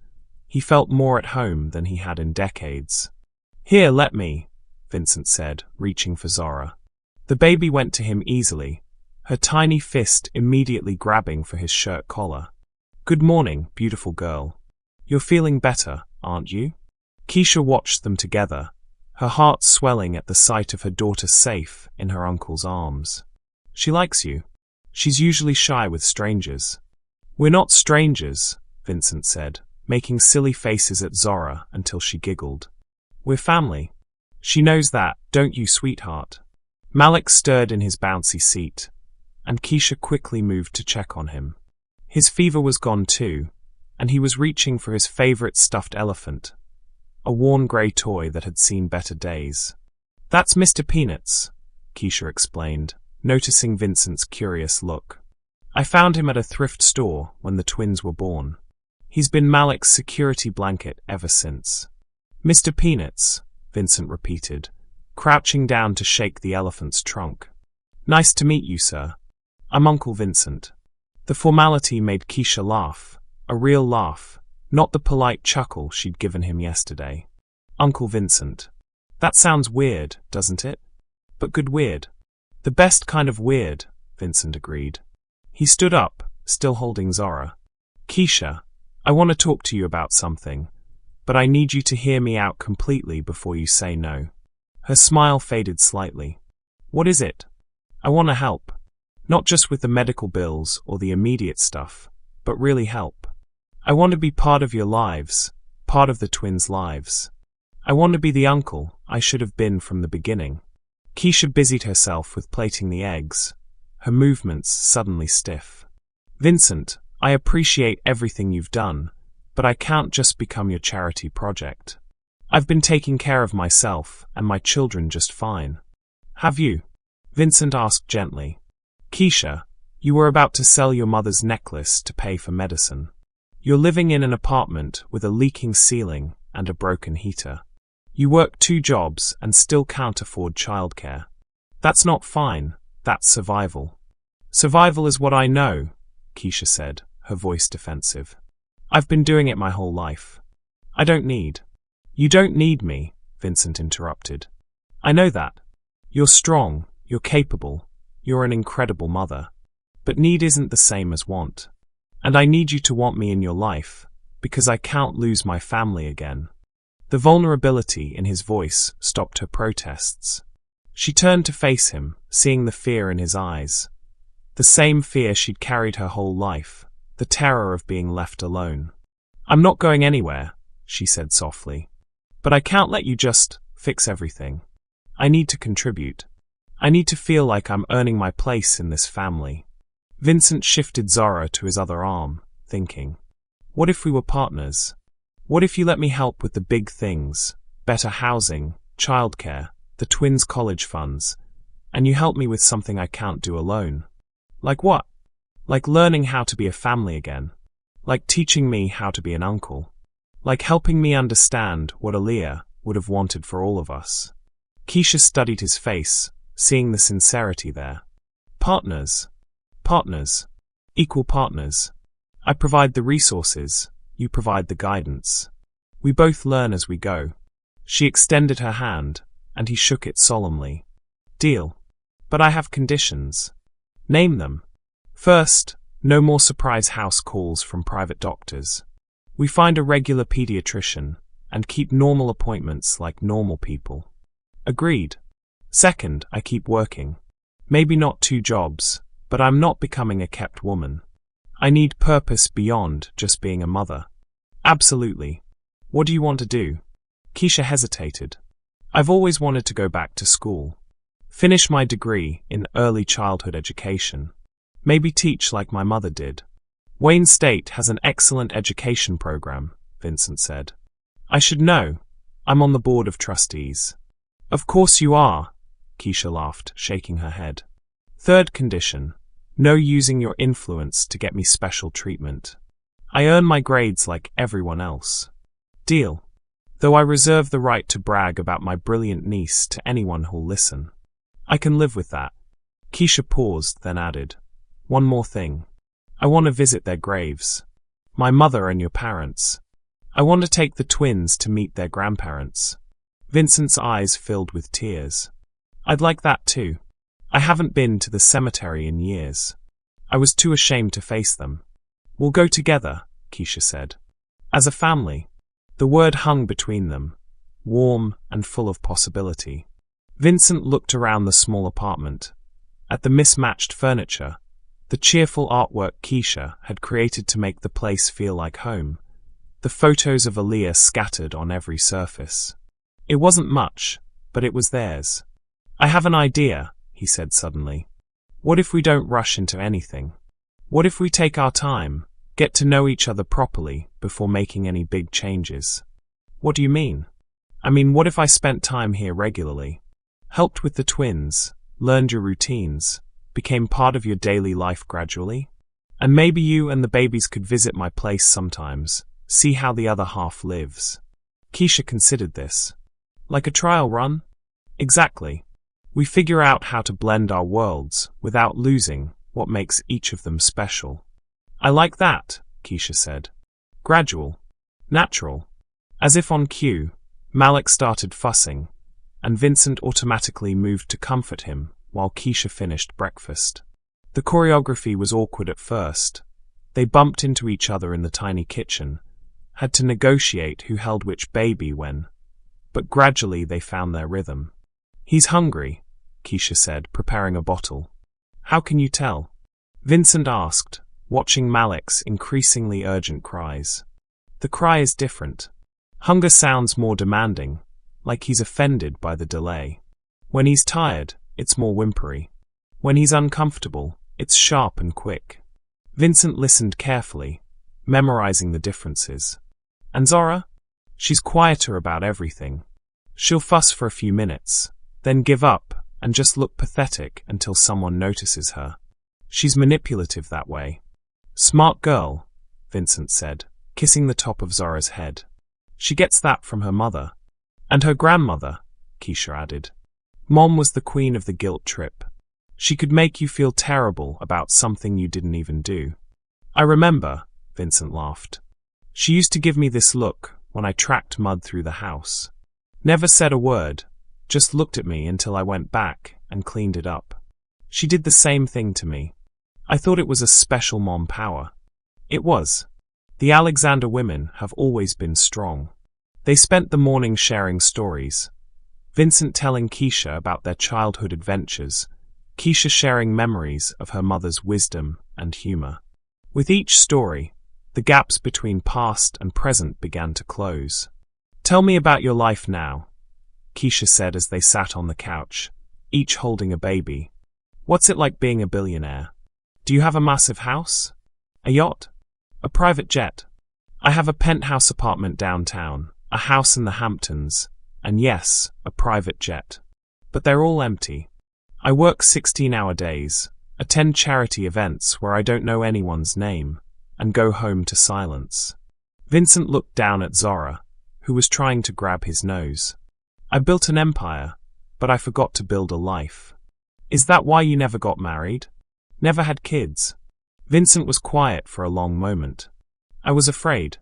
he felt more at home than he had in decades. "Here, let me," Vincent said, reaching for Zora. The baby went to him easily, her tiny fist immediately grabbing for his shirt collar. "Good morning, beautiful girl. You're feeling better, aren't you?" Keisha watched them together, her heart swelling at the sight of her daughter safe in her uncle's arms. "She likes you. She's usually shy with strangers." "We're not strangers," Vincent said, making silly faces at Zora until she giggled. "We're family. She knows that, don't you, sweetheart?" Malik stirred in his bouncy seat, and Keisha quickly moved to check on him. His fever was gone too, and he was reaching for his favorite stuffed elephant, a worn grey toy that had seen better days. "That's Mr. Peanuts," Keisha explained, noticing Vincent's curious look. "I found him at a thrift store when the twins were born. He's been Malik's security blanket ever since." "Mr. Peanuts," Vincent repeated, crouching down to shake the elephant's trunk. "Nice to meet you, sir. I'm Uncle Vincent." The formality made Keisha laugh, a real laugh, not the polite chuckle she'd given him yesterday. "Uncle Vincent. That sounds weird, doesn't it? But good weird." "The best kind of weird," Vincent agreed. He stood up, still holding Zora. "Keisha, I want to talk to you about something, but I need you to hear me out completely before you say no." Her smile faded slightly. "What is it?" "I want to help. Not just with the medical bills or the immediate stuff, but really help. I want to be part of your lives, part of the twins' lives. I want to be the uncle I should have been from the beginning." Keisha busied herself with plating the eggs, her movements suddenly stiff. "Vincent, I appreciate everything you've done, but I can't just become your charity project. I've been taking care of myself and my children just fine." "Have you?" Vincent asked gently. "Keisha, you were about to sell your mother's necklace to pay for medicine. You're living in an apartment with a leaking ceiling and a broken heater. You work 2 jobs and still can't afford childcare. That's not fine, that's survival." "Survival is what I know," Keisha said, her voice defensive. "I've been doing it my whole life. I don't need." "You don't need me," Vincent interrupted. "I know that. You're strong, you're capable, you're an incredible mother. But need isn't the same as want. And I need you to want me in your life, because I can't lose my family again." The vulnerability in his voice stopped her protests. She turned to face him, seeing the fear in his eyes. The same fear she'd carried her whole life, the terror of being left alone. "I'm not going anywhere," she said softly. "But I can't let you just fix everything. I need to contribute. I need to feel like I'm earning my place in this family." Vincent shifted Zora to his other arm, thinking, what if we were partners? What if you let me help with the big things, better housing, childcare, the twins' college funds, and you help me with something I can't do alone? Like what? Like learning how to be a family again. Like teaching me how to be an uncle. Like helping me understand what Aaliyah would have wanted for all of us. Keisha studied his face, seeing the sincerity there. Partners. Partners. Equal partners. I provide the resources, you provide the guidance. We both learn as we go. She extended her hand, and he shook it solemnly. Deal. But I have conditions. Name them. First, no more surprise house calls from private doctors. We find a regular pediatrician and keep normal appointments like normal people. Agreed. Second, I keep working. Maybe not 2 jobs, but I'm not becoming a kept woman. I need purpose beyond just being a mother. Absolutely. What do you want to do? Keisha hesitated. I've always wanted to go back to school. Finish my degree in early childhood education. Maybe teach like my mother did. Wayne State has an excellent education program, Vincent said. I should know. I'm on the board of trustees. Of course you are, Keisha laughed, shaking her head. Third condition. No using your influence to get me special treatment. I earn my grades like everyone else. Deal. Though I reserve the right to brag about my brilliant niece to anyone who'll listen. I can live with that. Keisha paused, then added, one more thing. I want to visit their graves. My mother and your parents. I want to take the twins to meet their grandparents. Vincent's eyes filled with tears. I'd like that too. I haven't been to the cemetery in years. I was too ashamed to face them. We'll go together, Keisha said. As a family. The word hung between them, warm and full of possibility. Vincent looked around the small apartment, at the mismatched furniture, the cheerful artwork Keisha had created to make the place feel like home, the photos of Aaliyah scattered on every surface. It wasn't much, but it was theirs. I have an idea, he said suddenly. What if we don't rush into anything? What if we take our time, get to know each other properly before making any big changes? What do you mean? I mean, what if I spent time here regularly? Helped with the twins, learned your routines, became part of your daily life gradually? And maybe you and the babies could visit my place sometimes, see how the other half lives. Keisha considered this. Like a trial run? Exactly. We figure out how to blend our worlds without losing what makes each of them special. I like that, Keisha said. Gradual. Natural. As if on cue, Malik started fussing, and Vincent automatically moved to comfort him while Keisha finished breakfast. The choreography was awkward at first. They bumped into each other in the tiny kitchen, had to negotiate who held which baby when, but gradually they found their rhythm. He's hungry, Keisha said, preparing a bottle. How can you tell? Vincent asked, watching Malik's increasingly urgent cries. The cry is different. Hunger sounds more demanding, like he's offended by the delay. When he's tired, it's more whimpery. When he's uncomfortable, it's sharp and quick. Vincent listened carefully, memorizing the differences. And Zora? She's quieter about everything. She'll fuss for a few minutes, then give up and just look pathetic until someone notices her. She's manipulative that way. Smart girl, Vincent said, kissing the top of Zora's head. She gets that from her mother. And her grandmother, Keisha added. Mom was the queen of the guilt trip. She could make you feel terrible about something you didn't even do. I remember, Vincent laughed. She used to give me this look when I tracked mud through the house. Never said a word, just looked at me until I went back and cleaned it up. She did the same thing to me. I thought it was a special mom power. It was. The Alexander women have always been strong. They spent the morning sharing stories. Vincent telling Keisha about their childhood adventures, Keisha sharing memories of her mother's wisdom and humor. With each story, the gaps between past and present began to close. Tell me about your life now, Keisha said as they sat on the couch, each holding a baby. What's it like being a billionaire? Do you have a massive house? A yacht? A private jet? I have a penthouse apartment downtown, a house in the Hamptons, and yes, a private jet. But they're all empty. I work 16-hour days, attend charity events where I don't know anyone's name, and go home to silence. Vincent looked down at Zora, who was trying to grab his nose. I built an empire, but I forgot to build a life. Is that why you never got married? Never had kids? Vincent was quiet for a long moment. I was afraid.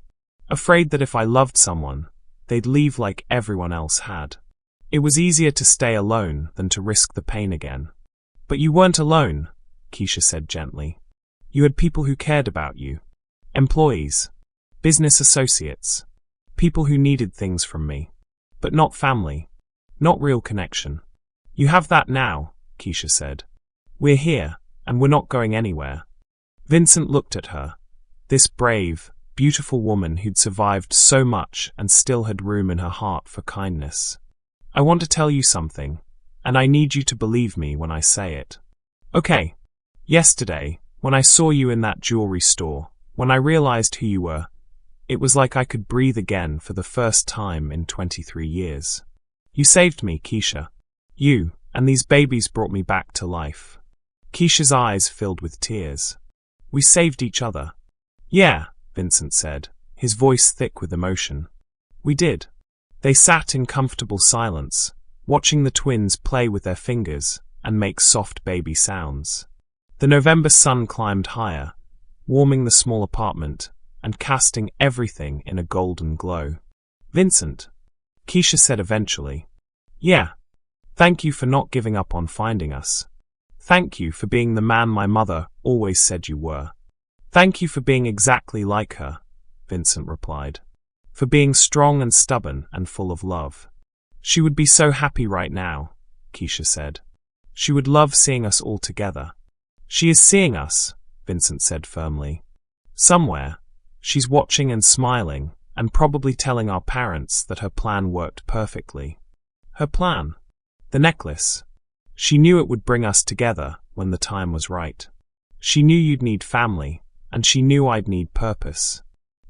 Afraid that if I loved someone, they'd leave like everyone else had. It was easier to stay alone than to risk the pain again. But you weren't alone, Keisha said gently. You had people who cared about you. Employees. Business associates. People who needed things from me. But not family. Not real connection. You have that now, Keisha said. We're here, and we're not going anywhere. Vincent looked at her. This brave, beautiful woman who'd survived so much and still had room in her heart for kindness. I want to tell you something, and I need you to believe me when I say it. Okay. Yesterday, when I saw you in that jewelry store, when I realized who you were, it was like I could breathe again for the first time in 23 years. You saved me, Keisha. You, and these babies brought me back to life. Keisha's eyes filled with tears. We saved each other. Yeah, Vincent said, his voice thick with emotion. We did. They sat in comfortable silence, watching the twins play with their fingers and make soft baby sounds. The November sun climbed higher, warming the small apartment and casting everything in a golden glow. Vincent, Keisha said eventually. Yeah. Thank you for not giving up on finding us. Thank you for being the man my mother always said you were. Thank you for being exactly like her, Vincent replied. For being strong and stubborn and full of love. She would be so happy right now, Keisha said. She would love seeing us all together. She is seeing us, Vincent said firmly. Somewhere. She's watching and smiling, and probably telling our parents that her plan worked perfectly. Her plan? The necklace. She knew it would bring us together when the time was right. She knew you'd need family, and she knew I'd need purpose.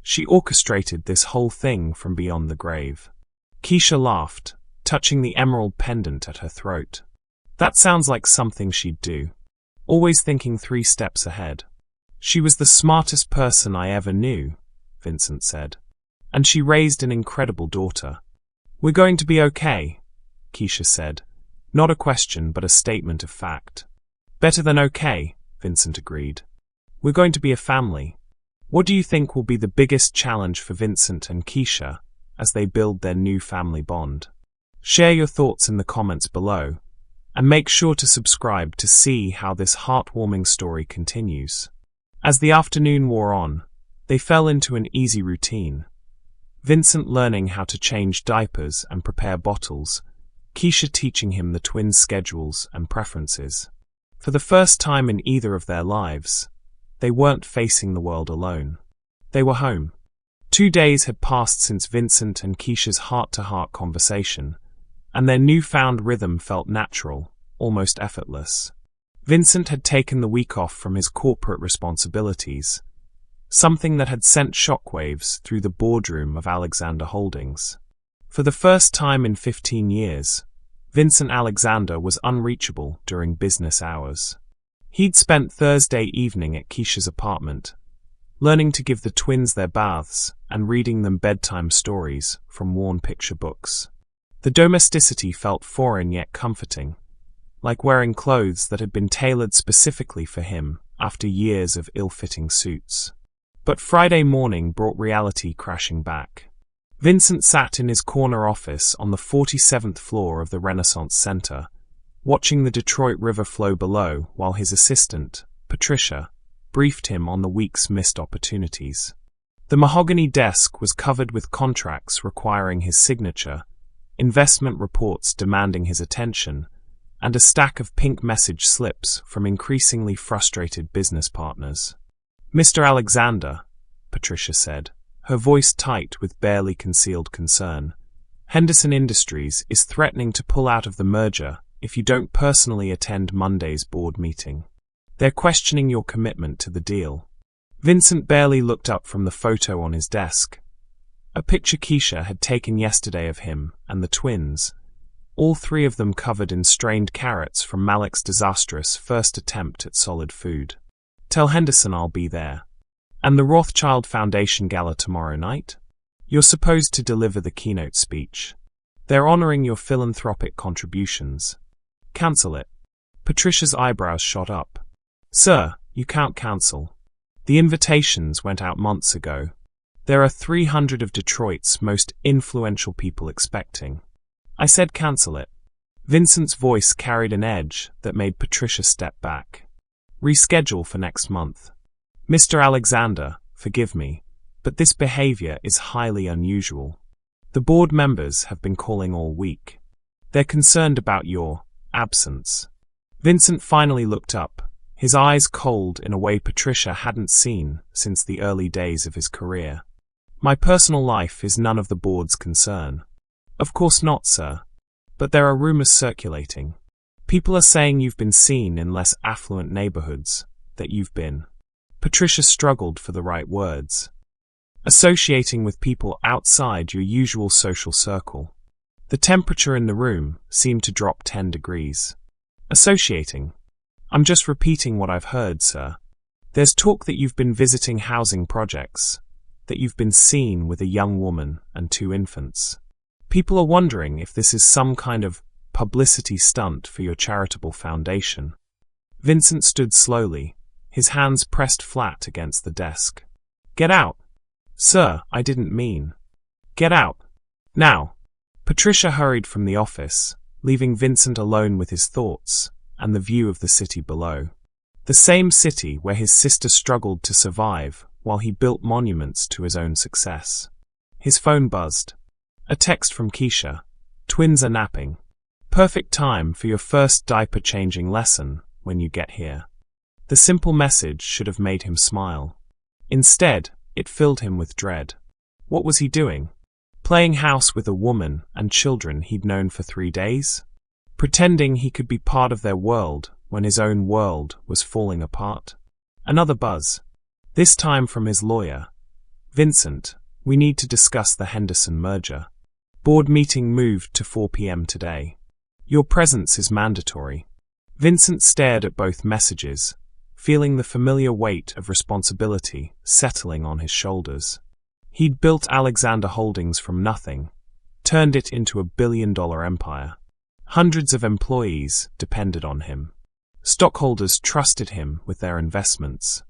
She orchestrated this whole thing from beyond the grave. Keisha laughed, touching the emerald pendant at her throat. That sounds like something she'd do. Always thinking 3 steps ahead. She was the smartest person I ever knew, Vincent said. And she raised an incredible daughter. We're going to be okay, Keisha said. Not a question, but a statement of fact. Better than okay, Vincent agreed. We're going to be a family. What do you think will be the biggest challenge for Vincent and Keisha as they build their new family bond? Share your thoughts in the comments below, and make sure to subscribe to see how this heartwarming story continues. As the afternoon wore on, they fell into an easy routine. Vincent learning how to change diapers and prepare bottles, Keisha teaching him the twins' schedules and preferences. For the first time in either of their lives, they weren't facing the world alone. They were home. 2 days had passed since Vincent and Keisha's heart-to-heart conversation, and their newfound rhythm felt natural, almost effortless. Vincent had taken the week off from his corporate responsibilities, something that had sent shockwaves through the boardroom of Alexander Holdings. For the first time in 15 years, Vincent Alexander was unreachable during business hours. He'd spent Thursday evening at Keisha's apartment, learning to give the twins their baths and reading them bedtime stories from worn picture books. The domesticity felt foreign yet comforting, like wearing clothes that had been tailored specifically for him after years of ill-fitting suits. But Friday morning brought reality crashing back. Vincent sat in his corner office on the 47th floor of the Renaissance Center, watching the Detroit River flow below while his assistant, Patricia, briefed him on the week's missed opportunities. The mahogany desk was covered with contracts requiring his signature, investment reports demanding his attention, and a stack of pink message slips from increasingly frustrated business partners. Mr. Alexander, Patricia said, her voice tight with barely concealed concern, Henderson Industries is threatening to pull out of the merger if you don't personally attend Monday's board meeting. They're questioning your commitment to the deal. Vincent barely looked up from the photo on his desk. A picture Keisha had taken yesterday of him and the twins, all 3 of them covered in strained carrots from Malik's disastrous first attempt at solid food. Tell Henderson I'll be there. And the Rothschild Foundation Gala tomorrow night? You're supposed to deliver the keynote speech. They're honoring your philanthropic contributions. Cancel it. Patricia's eyebrows shot up. Sir, you can't cancel. The invitations went out months ago. There are 300 of Detroit's most influential people expecting. I said cancel it. Vincent's voice carried an edge that made Patricia step back. Reschedule for next month. Mr. Alexander, forgive me, but this behavior is highly unusual. The board members have been calling all week. They're concerned about your absence. Vincent finally looked up, his eyes cold in a way Patricia hadn't seen since the early days of his career. My personal life is none of the board's concern. Of course not, sir. But there are rumors circulating. People are saying you've been seen in less affluent neighborhoods, that you've been. Patricia struggled for the right words. Associating with people outside your usual social circle. The temperature in the room seemed to drop 10 degrees. Associating. I'm just repeating what I've heard, sir. There's talk that you've been visiting housing projects, that you've been seen with a young woman and 2 infants. People are wondering if this is some kind of publicity stunt for your charitable foundation. Vincent stood slowly, his hands pressed flat against the desk. Get out! Sir, I didn't mean. Get out! Now! Patricia hurried from the office, leaving Vincent alone with his thoughts and the view of the city below. The same city where his sister struggled to survive while he built monuments to his own success. His phone buzzed. A text from Keisha. Twins are napping. Perfect time for your first diaper-changing lesson when you get here. The simple message should have made him smile. Instead, it filled him with dread. What was he doing? Playing house with a woman and children he'd known for 3 days? Pretending he could be part of their world when his own world was falling apart? Another buzz. This time from his lawyer. Vincent, we need to discuss the Henderson merger. Board meeting moved to 4 p.m. today. Your presence is mandatory. Vincent stared at both messages, feeling the familiar weight of responsibility settling on his shoulders. He'd built Alexander Holdings from nothing, turned it into $1 billion empire. Hundreds of employees depended on him. Stockholders trusted him with their investments.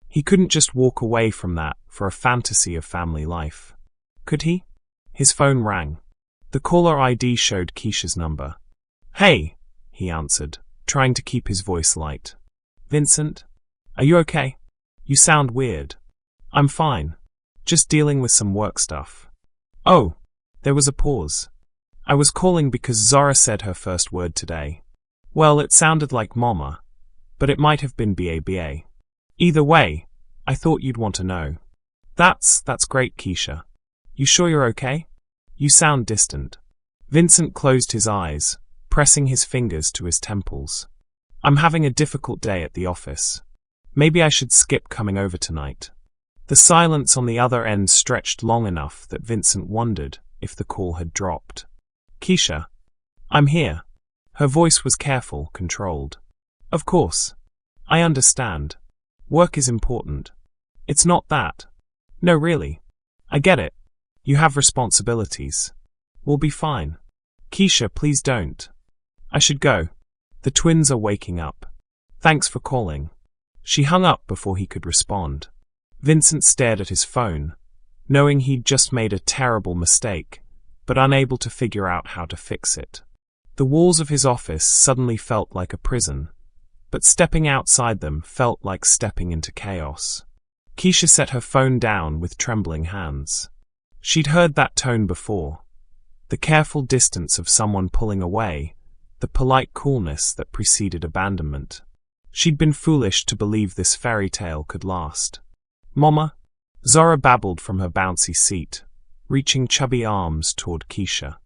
He couldn't just walk away from that for a fantasy of family life. Could he? His phone rang. The caller ID showed Keisha's number. Hey, he answered, trying to keep his voice light. Vincent? Are you okay? You sound weird. I'm fine. Just dealing with some work stuff. Oh, there was a pause. I was calling because Zora said her first word today. Well, it sounded like mama, but it might have been BABA. Either way, I thought you'd want to know. That's great, Keisha. You sure you're okay? You sound distant. Vincent closed his eyes, pressing his fingers to his temples. I'm having a difficult day at the office. Maybe I should skip coming over tonight. The silence on the other end stretched long enough that Vincent wondered if the call had dropped. Keisha, I'm here. Her voice was careful, controlled. Of course. I understand. Work is important. It's not that. No, really. I get it. You have responsibilities. We'll be fine. Keisha, please don't. I should go. The twins are waking up. Thanks for calling. She hung up before he could respond. Vincent stared at his phone, knowing he'd just made a terrible mistake, but unable to figure out how to fix it. The walls of his office suddenly felt like a prison, but stepping outside them felt like stepping into chaos. Keisha set her phone down with trembling hands. She'd heard that tone before. The careful distance of someone pulling away, the polite coolness that preceded abandonment. She'd been foolish to believe this fairy tale could last. Mama? Zora babbled from her bouncy seat, reaching chubby arms toward Keisha.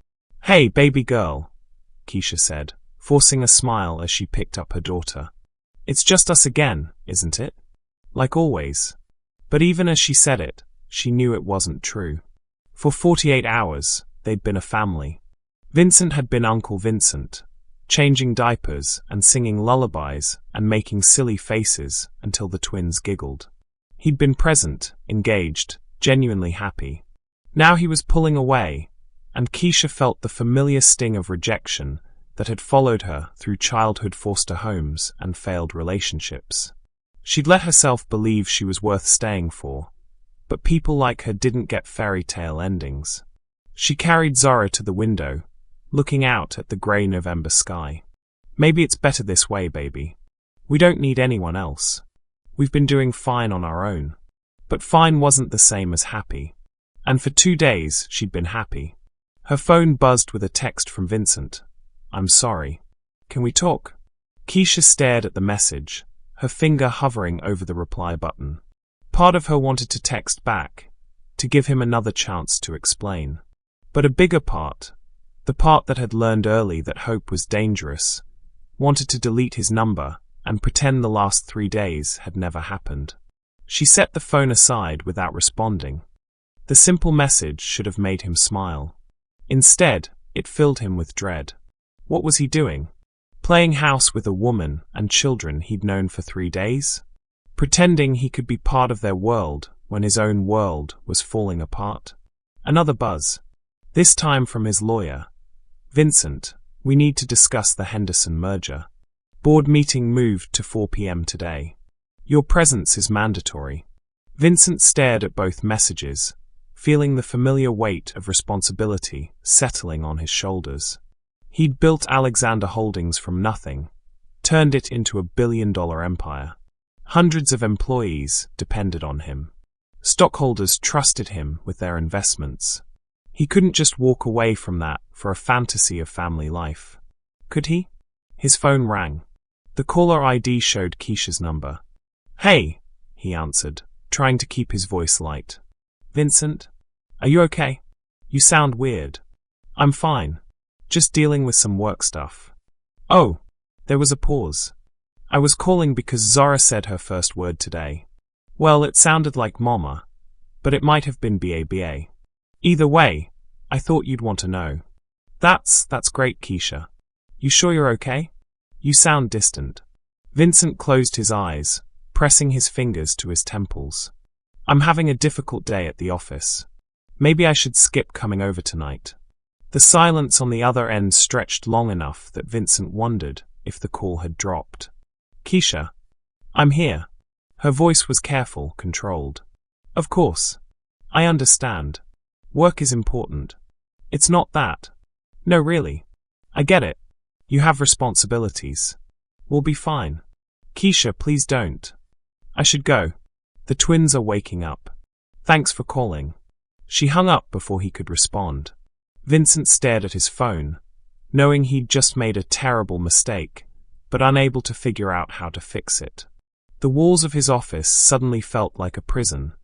Hey, baby girl, Keisha said, forcing a smile as she picked up her daughter. It's just us again, isn't it? Like always. But even as she said it, she knew it wasn't true. For 48 hours, they'd been a family. Vincent had been Uncle Vincent, changing diapers and singing lullabies and making silly faces until the twins giggled. He'd been present, engaged, genuinely happy. Now he was pulling away, and Keisha felt the familiar sting of rejection that had followed her through childhood foster homes and failed relationships. She'd let herself believe she was worth staying for, but people like her didn't get fairy tale endings. She carried Zora to the window, looking out at the grey November sky. Maybe it's better this way, baby. We don't need anyone else. We've been doing fine on our own. But fine wasn't the same as happy. And for 2 days, she'd been happy. Her phone buzzed with a text from Vincent. "I'm sorry. Can we talk?" Keisha stared at the message, her finger hovering over the reply button. Part of her wanted to text back, to give him another chance to explain. But a bigger part, the part that had learned early that hope was dangerous, wanted to delete his number and pretend the last 3 days had never happened. She set the phone aside without responding. The simple message should have made him smile. Instead, it filled him with dread. What was he doing? Playing house with a woman and children he'd known for 3 days? Pretending he could be part of their world when his own world was falling apart? Another buzz. This time from his lawyer. "Vincent, we need to discuss the Henderson merger. Board meeting moved to 4 p.m. today. Your presence is mandatory." Vincent stared at both messages, feeling the familiar weight of responsibility settling on his shoulders. He'd built Alexander Holdings from nothing, turned it into a billion-dollar empire. Hundreds of employees depended on him. Stockholders trusted him with their investments. He couldn't just walk away from that for a fantasy of family life. Could he? His phone rang. The caller ID showed Keisha's number. "Hey," he answered, trying to keep his voice light. "Vincent? Are you okay? You sound weird." "I'm fine. Just dealing with some work stuff." "Oh." There was a pause. "I was calling because Zara said her first word today. Well, it sounded like mama, but it might have been BABA. Either way, I thought you'd want to know." That's great, Keisha. You sure you're okay? You sound distant." Vincent closed his eyes, pressing his fingers to his temples. "I'm having a difficult day at the office. Maybe I should skip coming over tonight." The silence on the other end stretched long enough that Vincent wondered if the call had dropped. "Keisha, I'm here." Her voice was careful, controlled. "Of course. I understand. Work is important. It's not that. No, really. I get it. You have responsibilities. We'll be fine." "Keisha, please don't. I should go. The twins are waking up. Thanks for calling." She hung up before he could respond. Vincent stared at his phone, knowing he'd just made a terrible mistake, but unable to figure out how to fix it. The walls of his office suddenly felt like a prison,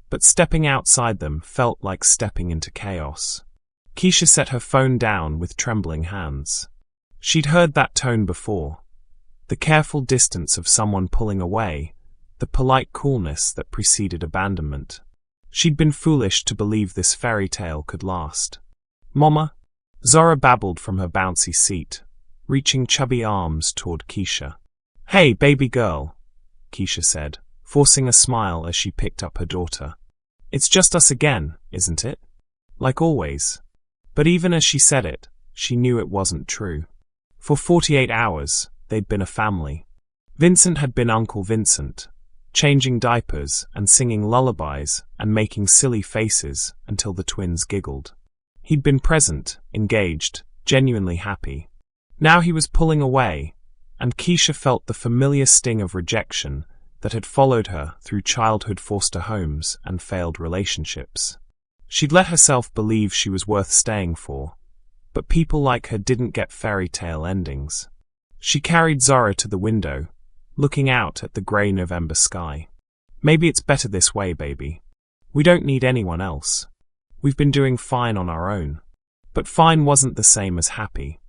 but stepping outside them felt like stepping into chaos. Keisha set her phone down with trembling hands. She'd heard that tone before. The careful distance of someone pulling away, the polite coolness that preceded abandonment. She'd been foolish to believe this fairy tale could last. "Mama?" Zara babbled from her bouncy seat, reaching chubby arms toward Keisha. "Hey, baby girl," Keisha said, forcing a smile as she picked up her daughter. "It's just us again, isn't it? Like always." But even as she said it, she knew it wasn't true. For 48 hours, they'd been a family. Vincent had been Uncle Vincent, changing diapers and singing lullabies and making silly faces until the twins giggled. He'd been present, engaged, genuinely happy. Now he was pulling away, and Keisha felt the familiar sting of rejection that had followed her through childhood foster homes and failed relationships. She'd let herself believe she was worth staying for, but people like her didn't get fairy tale endings. She carried Zara to the window, looking out at the grey November sky. "Maybe it's better this way, baby. We don't need anyone else. We've been doing fine on our own." But fine wasn't the same as happy.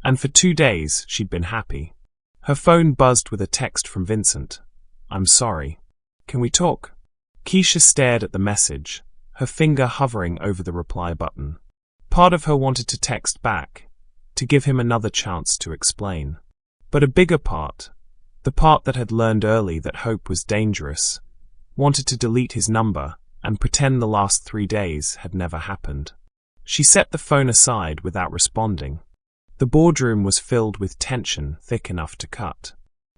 And for 2 days, she'd been happy. Her phone buzzed with a text from Vincent. "I'm sorry. Can we talk?" Keisha stared at the message, her finger hovering over the reply button. Part of her wanted to text back, to give him another chance to explain. But a bigger part, the part that had learned early that hope was dangerous, wanted to delete his number and pretend the last 3 days had never happened. She set the phone aside without responding. The boardroom was filled with tension thick enough to cut.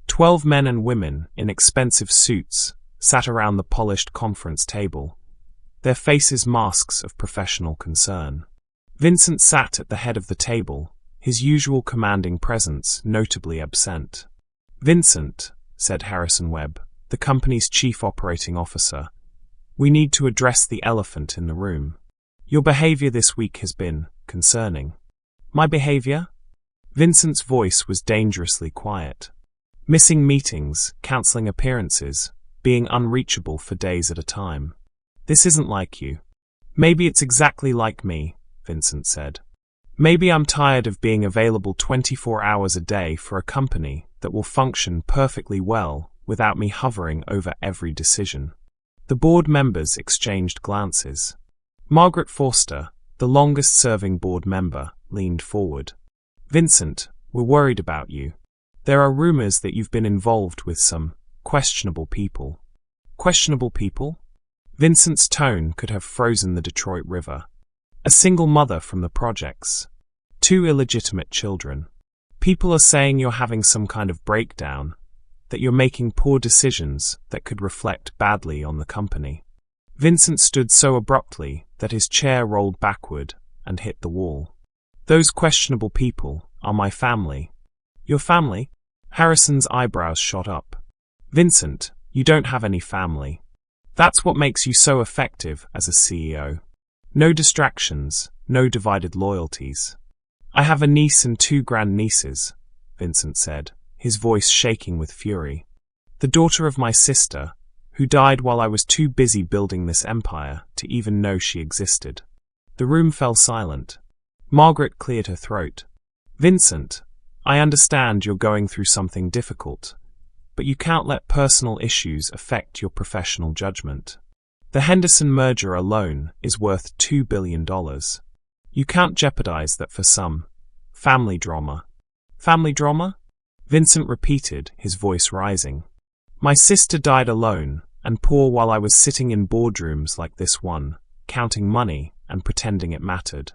12 men and women in expensive suits sat around the polished conference table, their faces masks of professional concern. Vincent sat at the head of the table, his usual commanding presence notably absent. "Vincent," said Harrison Webb, the company's chief operating officer, We need to address the elephant in the room. Your behavior this week has been concerning. My behavior? Vincent's voice was dangerously quiet. Missing meetings, cancelling appearances, being unreachable for days at a time. This isn't like you. Maybe it's exactly like me, Vincent said. Maybe I'm tired of being available 24 hours a day for a company that will function perfectly well without me hovering over every decision. The board members exchanged glances. Margaret Forster, the longest-serving board member, leaned forward. Vincent, we're worried about you. There are rumors that you've been involved with some questionable people. Questionable people? Vincent's tone could have frozen the Detroit River. A single mother from the projects. 2 illegitimate children. People are saying you're having some kind of breakdown, that you're making poor decisions that could reflect badly on the company. Vincent stood so abruptly that his chair rolled backward and hit the wall. Those questionable people are my family. Your family? Harrison's eyebrows shot up. Vincent, you don't have any family. That's what makes you so effective as a CEO. No distractions, no divided loyalties. I have a niece and 2 grandnieces, Vincent said, his voice shaking with fury. The daughter of my sister, who died while I was too busy building this empire to even know she existed. The room fell silent. Margaret cleared her throat. Vincent, I understand you're going through something difficult, but you can't let personal issues affect your professional judgment. The Henderson merger alone is worth $2 billion. You can't jeopardize that for some family drama. Family drama? Vincent repeated, his voice rising. My sister died alone and poor while I was sitting in boardrooms like this one, counting money and pretending it mattered.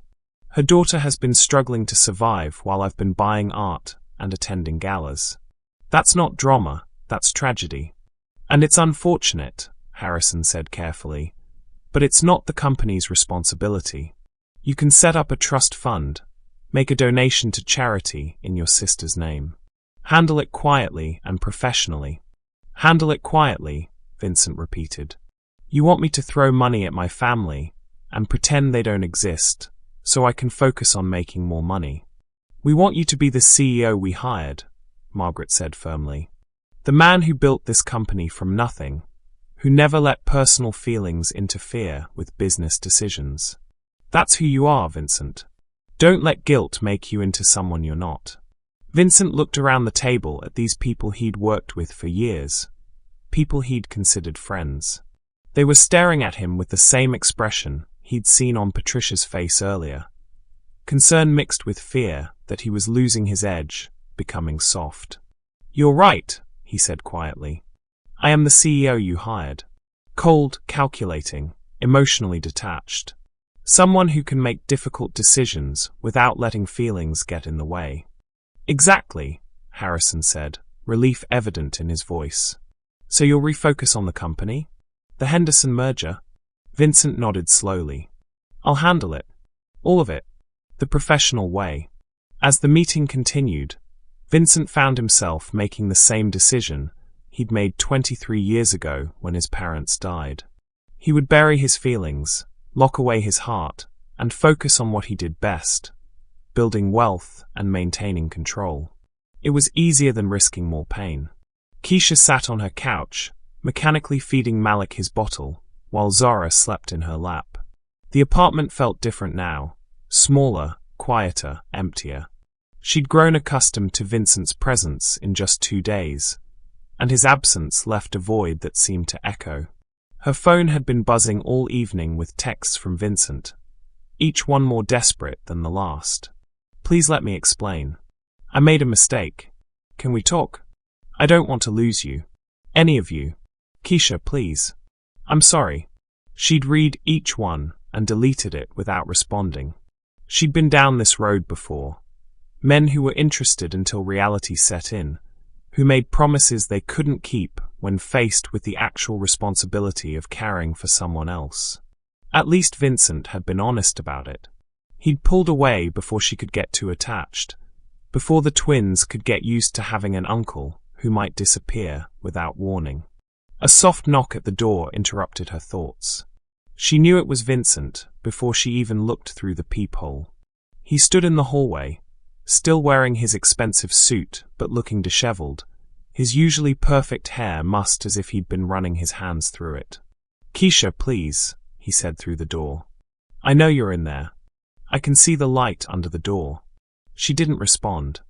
Her daughter has been struggling to survive while I've been buying art and attending galas. That's not drama, that's tragedy. And it's unfortunate, Harrison said carefully, but it's not the company's responsibility. You can set up a trust fund, make a donation to charity in your sister's name. Handle it quietly and professionally. Handle it quietly, Vincent repeated. You want me to throw money at my family and pretend they don't exist, so I can focus on making more money. We want you to be the CEO we hired, Margaret said firmly. The man who built this company from nothing, who never let personal feelings interfere with business decisions. That's who you are, Vincent. Don't let guilt make you into someone you're not. Vincent looked around the table at these people he'd worked with for years, people he'd considered friends. They were staring at him with the same expression he'd seen on Patricia's face earlier. Concern mixed with fear that he was losing his edge, becoming soft. You're right, he said quietly. I am the CEO you hired. Cold, calculating, emotionally detached. Someone who can make difficult decisions without letting feelings get in the way. Exactly, Harrison said, relief evident in his voice. So you'll refocus on the company? The Henderson merger? Vincent nodded slowly. I'll handle it. All of it. The professional way. As the meeting continued, Vincent found himself making the same decision he'd made 23 years ago when his parents died. He would bury his feelings, lock away his heart, and focus on what he did best, building wealth and maintaining control. It was easier than risking more pain. Keisha sat on her couch, mechanically feeding Malik his bottle, while Zara slept in her lap. The apartment felt different now, smaller, quieter, emptier. She'd grown accustomed to Vincent's presence in just 2 days, and his absence left a void that seemed to echo. Her phone had been buzzing all evening with texts from Vincent, each one more desperate than the last. Please let me explain. I made a mistake. Can we talk? I don't want to lose you. Any of you. Keisha, please. I'm sorry. She'd read each one and deleted it without responding. She'd been down this road before. Men who were interested until reality set in, who made promises they couldn't keep when faced with the actual responsibility of caring for someone else. At least Vincent had been honest about it. He'd pulled away before she could get too attached, before the twins could get used to having an uncle who might disappear without warning. A soft knock at the door interrupted her thoughts. She knew it was Vincent before she even looked through the peephole. He stood in the hallway, still wearing his expensive suit but looking disheveled, his usually perfect hair mussed as if he'd been running his hands through it. "Keisha, please," he said through the door. "I know you're in there. I can see the light under the door." She didn't respond.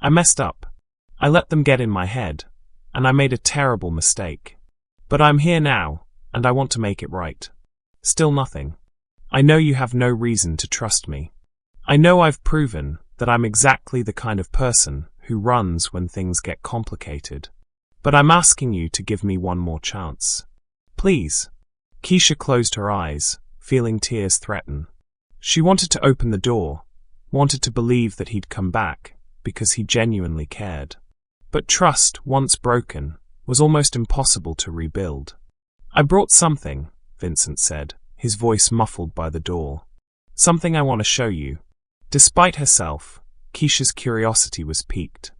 "I messed up. I let them get in my head, and I made a terrible mistake. But I'm here now, and I want to make it right." "Still nothing. I know you have no reason to trust me. I know I've proven that I'm exactly the kind of person who runs when things get complicated. But I'm asking you to give me one more chance. Please." Keisha closed her eyes, feeling tears threaten. She wanted to open the door, wanted to believe that he'd come back, because he genuinely cared. But trust, once broken, was almost impossible to rebuild. "I brought something," Vincent said, his voice muffled by the door. "Something I want to show you." Despite herself, Keisha's curiosity was piqued.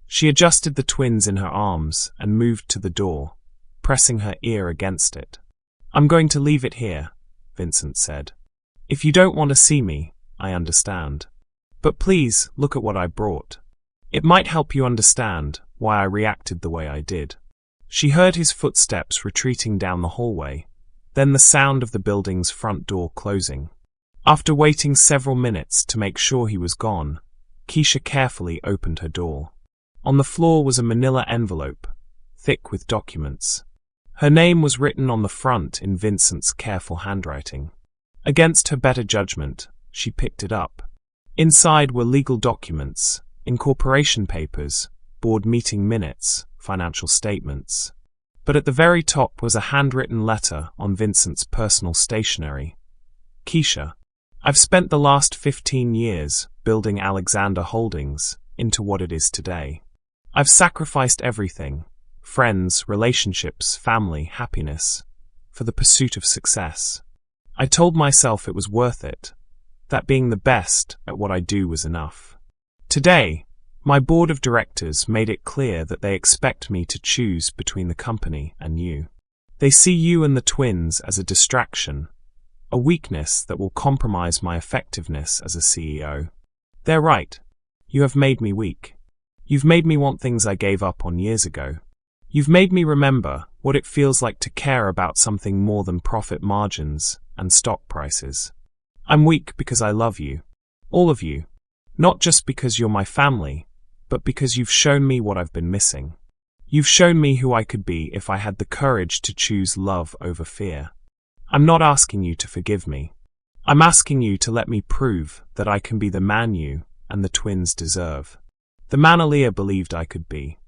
She adjusted the twins in her arms and moved to the door, pressing her ear against it. "I'm going to leave it here," Vincent said. "If you don't want to see me, I understand. But please, look at what I brought. It might help you understand why I reacted the way I did." She heard his footsteps retreating down the hallway, then the sound of the building's front door closing. After waiting several minutes to make sure he was gone, Keisha carefully opened her door. On the floor was a manila envelope, thick with documents. Her name was written on the front in Vincent's careful handwriting. Against her better judgment, she picked it up. Inside were legal documents, incorporation papers, board meeting minutes, financial statements. But at the very top was a handwritten letter on Vincent's personal stationery. "Keisha, I've spent the last 15 years building Alexander Holdings into what it is today. I've sacrificed everything, friends, relationships, family, happiness, for the pursuit of success. I told myself it was worth it, that being the best at what I do was enough. Today, my board of directors made it clear that they expect me to choose between the company and you. They see you and the twins as a distraction, a weakness that will compromise my effectiveness as a CEO. They're right. You have made me weak. You've made me want things I gave up on years ago. You've made me remember what it feels like to care about something more than profit margins and stock prices. I'm weak because I love you. All of you. Not just because you're my family, but because you've shown me what I've been missing. You've shown me who I could be if I had the courage to choose love over fear. I'm not asking you to forgive me. I'm asking you to let me prove that I can be the man you and the twins deserve. The man Aaliyah believed I could be.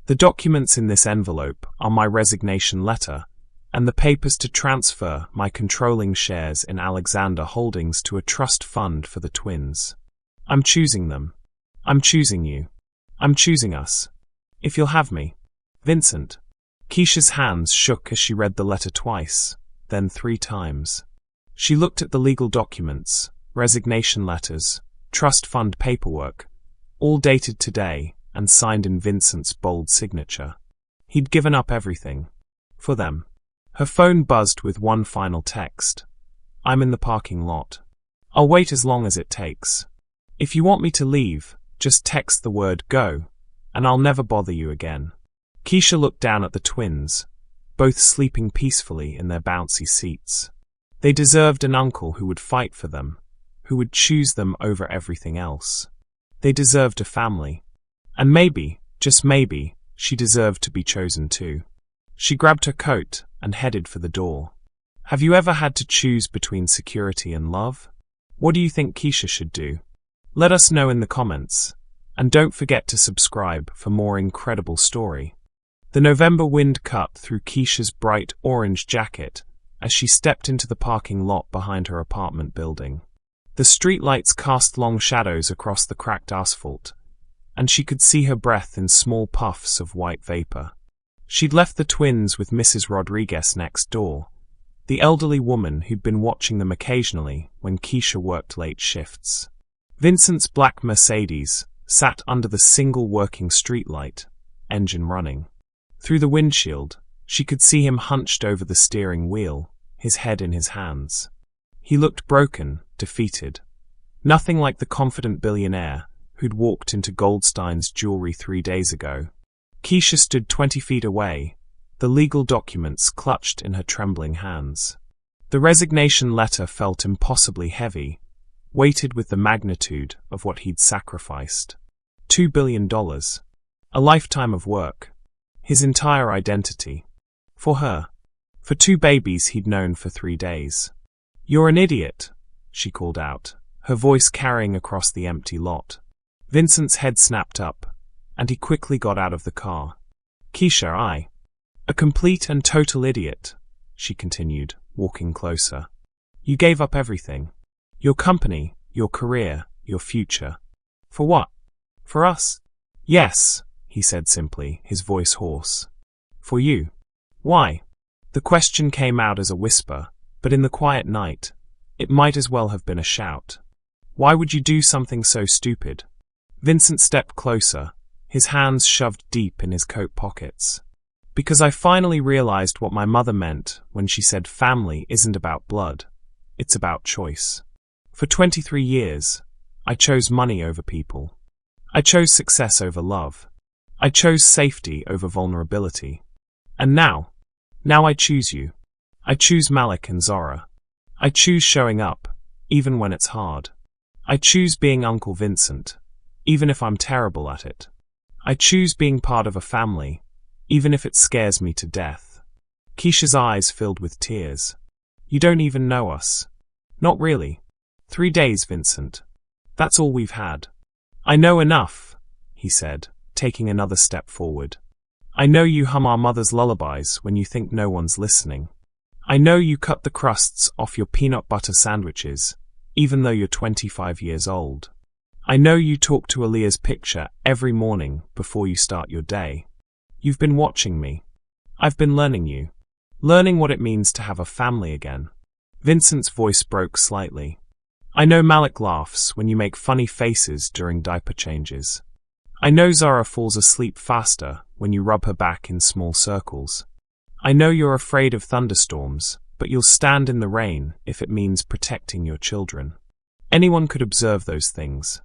The documents in this envelope are my resignation letter and the papers to transfer my controlling shares in Alexander Holdings to a trust fund for the twins. I'm choosing them. I'm choosing you. I'm choosing us. If you'll have me. Vincent. Keisha's hands shook as she read the letter twice, then 3 times. She looked at the legal documents, resignation letters, trust fund paperwork, all dated today and signed in Vincent's bold signature. He'd given up everything. For them. Her phone buzzed with one final text. "I'm in the parking lot. I'll wait as long as it takes. If you want me to leave, just text the word go, and I'll never bother you again." Keisha looked down at the twins, both sleeping peacefully in their bouncy seats. They deserved an uncle who would fight for them, who would choose them over everything else. They deserved a family. And maybe, just maybe, she deserved to be chosen too. She grabbed her coat and headed for the door. Have you ever had to choose between security and love? What do you think Keisha should do? Let us know in the comments. And don't forget to subscribe for more incredible story. The November wind cut through Keisha's bright orange jacket as she stepped into the parking lot behind her apartment building. The streetlights cast long shadows across the cracked asphalt, and she could see her breath in small puffs of white vapor. She'd left the twins with Mrs. Rodriguez next door, the elderly woman who'd been watching them occasionally when Keisha worked late shifts. Vincent's black Mercedes sat under the single working streetlight, engine running. Through the windshield, She could see him hunched over the steering wheel, his head in his hands. He looked broken, defeated. Nothing like the confident billionaire who'd walked into Goldstein's jewelry 3 days ago. Keisha stood 20 feet away, the legal documents clutched in her trembling hands. The resignation letter felt impossibly heavy, weighted with the magnitude of what he'd sacrificed. $2 billion. A lifetime of work. His entire identity. For her. For 2 babies he'd known for 3 days. "You're an idiot," she called out, her voice carrying across the empty lot. Vincent's head snapped up, and he quickly got out of the car. "Keisha, a complete and total idiot," she continued, walking closer. "You gave up everything. Your company, your career, your future. For what? For us?" "Yes," he said simply, his voice hoarse. "For you." "Why?" The question came out as a whisper, but in the quiet night, it might as well have been a shout. "Why would you do something so stupid?" Vincent stepped closer, his hands shoved deep in his coat pockets. "Because I finally realized what my mother meant when she said family isn't about blood, it's about choice. For 23 years, I chose money over people. I chose success over love. I chose safety over vulnerability. And now I choose you. I choose Malik and Zora. I choose showing up, even when it's hard. I choose being Uncle Vincent, even if I'm terrible at it. I choose being part of a family, even if it scares me to death." Keisha's eyes filled with tears. "You don't even know us." "Not really. 3 days, Vincent. That's all we've had." "I know enough," he said, taking another step forward. "I know you hum our mother's lullabies when you think no one's listening. I know you cut the crusts off your peanut butter sandwiches, even though you're 25 years old. I know you talk to Aaliyah's picture every morning before you start your day. You've been watching me. I've been learning you. Learning what it means to have a family again." Vincent's voice broke slightly. "I know Malik laughs when you make funny faces during diaper changes. I know Zara falls asleep faster when you rub her back in small circles. I know you're afraid of thunderstorms, but you'll stand in the rain if it means protecting your children. Anyone could observe those things.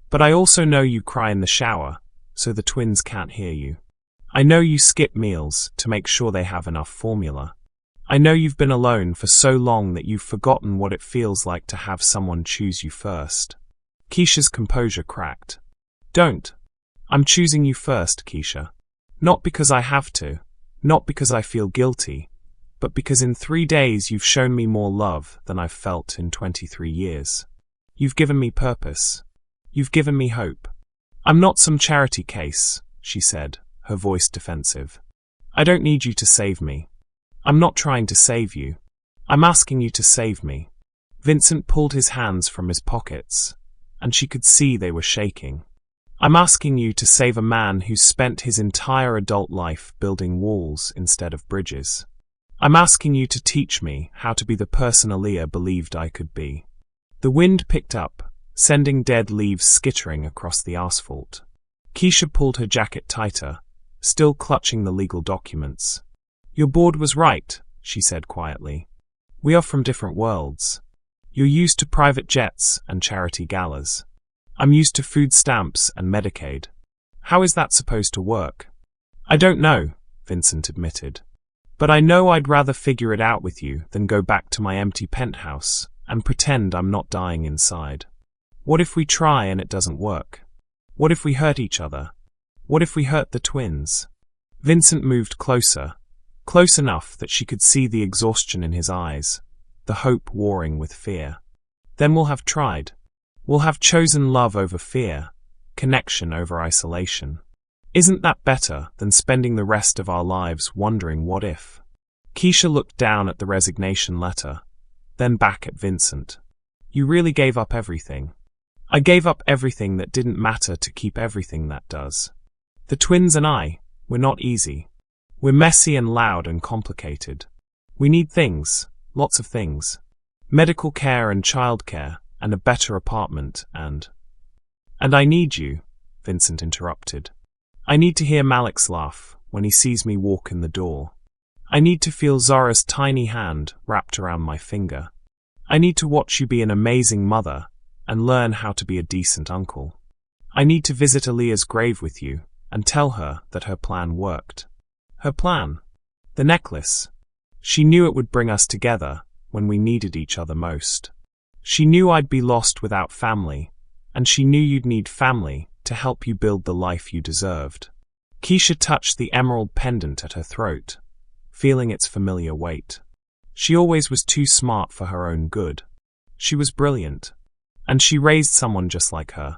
But I also know you cry in the shower, so the twins can't hear you. I know you skip meals to make sure they have enough formula. I know you've been alone for so long that you've forgotten what it feels like to have someone choose you first." Keisha's composure cracked. "Don't. I'm choosing you first, Keisha. Not because I have to, not because I feel guilty, but because in 3 days you've shown me more love than I've felt in 23 years. You've given me purpose. You've given me hope. I'm not some charity case," she said, her voice defensive. "I don't need you to save me. I'm not trying to save you. I'm asking you to save me." Vincent pulled his hands from his pockets, and she could see they were shaking. "I'm asking you to save a man who's spent his entire adult life building walls instead of bridges. I'm asking you to teach me how to be the person Aaliyah believed I could be." The wind picked up, sending dead leaves skittering across the asphalt. Keisha pulled her jacket tighter, still clutching the legal documents. "Your board was right," she said quietly. "We are from different worlds. You're used to private jets and charity galas. I'm used to food stamps and Medicaid. How is that supposed to work?" "I don't know," Vincent admitted. "But I know I'd rather figure it out with you than go back to my empty penthouse and pretend I'm not dying inside. What if we try and it doesn't work? What if we hurt each other? What if we hurt the twins?" Vincent moved closer, close enough that she could see the exhaustion in his eyes, the hope warring with fear. "Then we'll have tried. We'll have chosen love over fear, connection over isolation. Isn't that better than spending the rest of our lives wondering what if?" Keisha looked down at the resignation letter, then back at Vincent. "You really gave up everything." "I gave up everything that didn't matter to keep everything that does. The twins and I, we're not easy. We're messy and loud and complicated. We need things, lots of things. Medical care and childcare, and a better apartment, and I need you," Vincent interrupted. "I need to hear Malik's laugh when he sees me walk in the door. I need to feel Zara's tiny hand wrapped around my finger. I need to watch you be an amazing mother and learn how to be a decent uncle. I need to visit Aaliyah's grave with you and tell her that her plan worked. Her plan? The necklace. She knew it would bring us together when we needed each other most. She knew I'd be lost without family, and she knew you'd need family to help you build the life you deserved. Keisha touched the emerald pendant at her throat, feeling its familiar weight. She always was too smart for her own good. She was brilliant, and she raised someone just like her.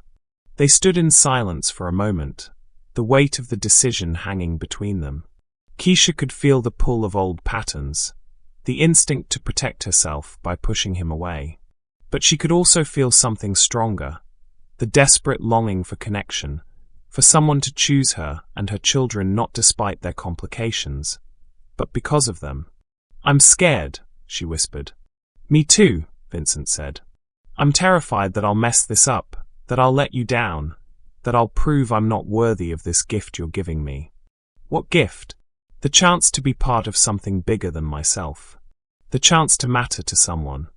They stood in silence for a moment, the weight of the decision hanging between them. Keisha could feel the pull of old patterns, the instinct to protect herself by pushing him away. But she could also feel something stronger, the desperate longing for connection, for someone to choose her and her children not despite their complications, but because of them. "I'm scared," she whispered. "Me too," Vincent said. "I'm terrified that I'll mess this up, that I'll let you down, that I'll prove I'm not worthy of this gift you're giving me." "What gift?" "The chance to be part of something bigger than myself. The chance to matter to someone.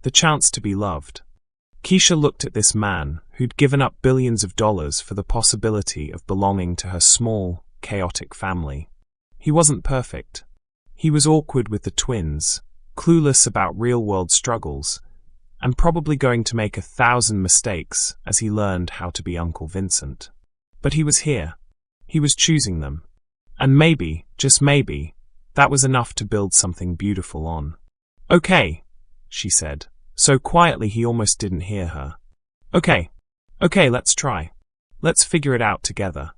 The chance to be loved." Keisha looked at this man who'd given up billions of dollars for the possibility of belonging to her small, chaotic family. He wasn't perfect. He was awkward with the twins, clueless about real-world struggles, and probably going to make 1,000 mistakes as he learned how to be Uncle Vincent. But he was here. He was choosing them. And maybe, just maybe, that was enough to build something beautiful on. "Okay," she said, so quietly he almost didn't hear her. Okay, let's try. Let's figure it out together.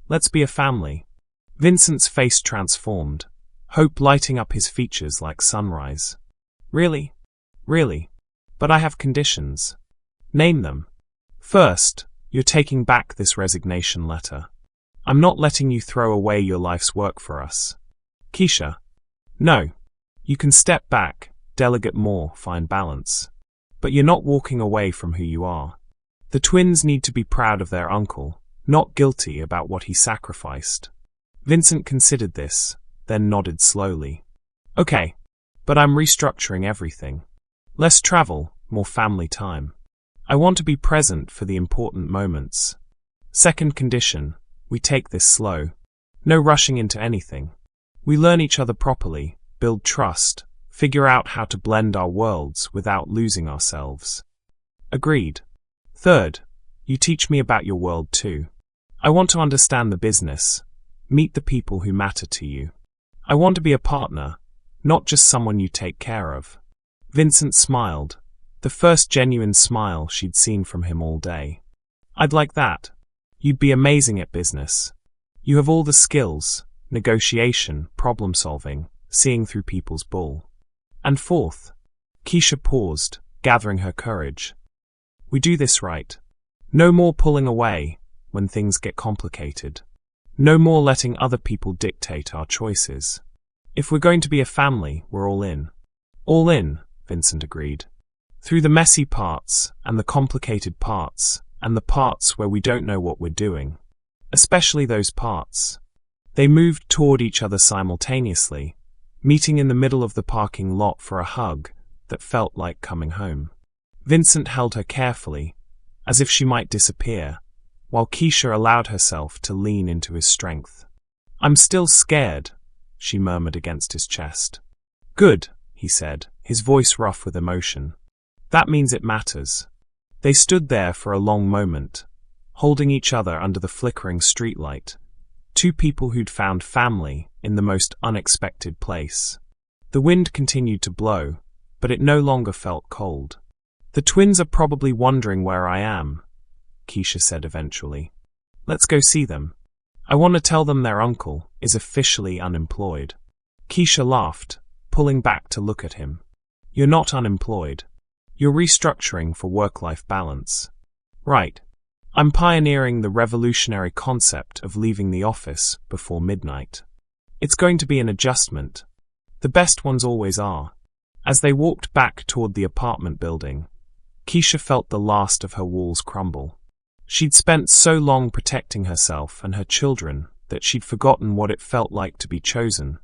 Let's be a family." Vincent's face transformed, hope lighting up his features like sunrise. "Really? Really? But I have conditions." "Name them." "First, you're taking back this resignation letter. I'm not letting you throw away your life's work for us." "Keisha." "No. You can step back, delegate more, find balance. But you're not walking away from who you are. The twins need to be proud of their uncle, not guilty about what he sacrificed." Vincent considered this, then nodded slowly. "Okay, but I'm restructuring everything. Less travel, more family time. I want to be present for the important moments. Second condition, we take this slow. No rushing into anything. We learn each other properly, build trust, figure out how to blend our worlds without losing ourselves." "Agreed." "Third, you teach me about your world too. I want to understand the business, meet the people who matter to you. I want to be a partner, not just someone you take care of." Vincent smiled, the first genuine smile she'd seen from him all day. "I'd like that. You'd be amazing at business. You have all the skills, negotiation, problem solving, seeing through people's bull. And fourth," Keisha paused, gathering her courage, "we do this right. No more pulling away when things get complicated. No more letting other people dictate our choices. If we're going to be a family, we're all in." "All in," Vincent agreed. "Through the messy parts, and the complicated parts, and the parts where we don't know what we're doing. Especially those parts." They moved toward each other simultaneously, meeting in the middle of the parking lot for a hug that felt like coming home. Vincent held her carefully, as if she might disappear, while Keisha allowed herself to lean into his strength. "I'm still scared," she murmured against his chest. "Good," he said, his voice rough with emotion. "That means it matters." They stood there for a long moment, holding each other under the flickering streetlight, two people who'd found family in the most unexpected place. The wind continued to blow, but it no longer felt cold. "The twins are probably wondering where I am," Keisha said eventually. "Let's go see them. I want to tell them their uncle is officially unemployed." Keisha laughed, pulling back to look at him. "You're not unemployed. You're restructuring for work-life balance." "Right. I'm pioneering the revolutionary concept of leaving the office before midnight. It's going to be an adjustment. The best ones always are." As they walked back toward the apartment building, Keisha felt the last of her walls crumble. She'd spent so long protecting herself and her children that she'd forgotten what it felt like to be chosen,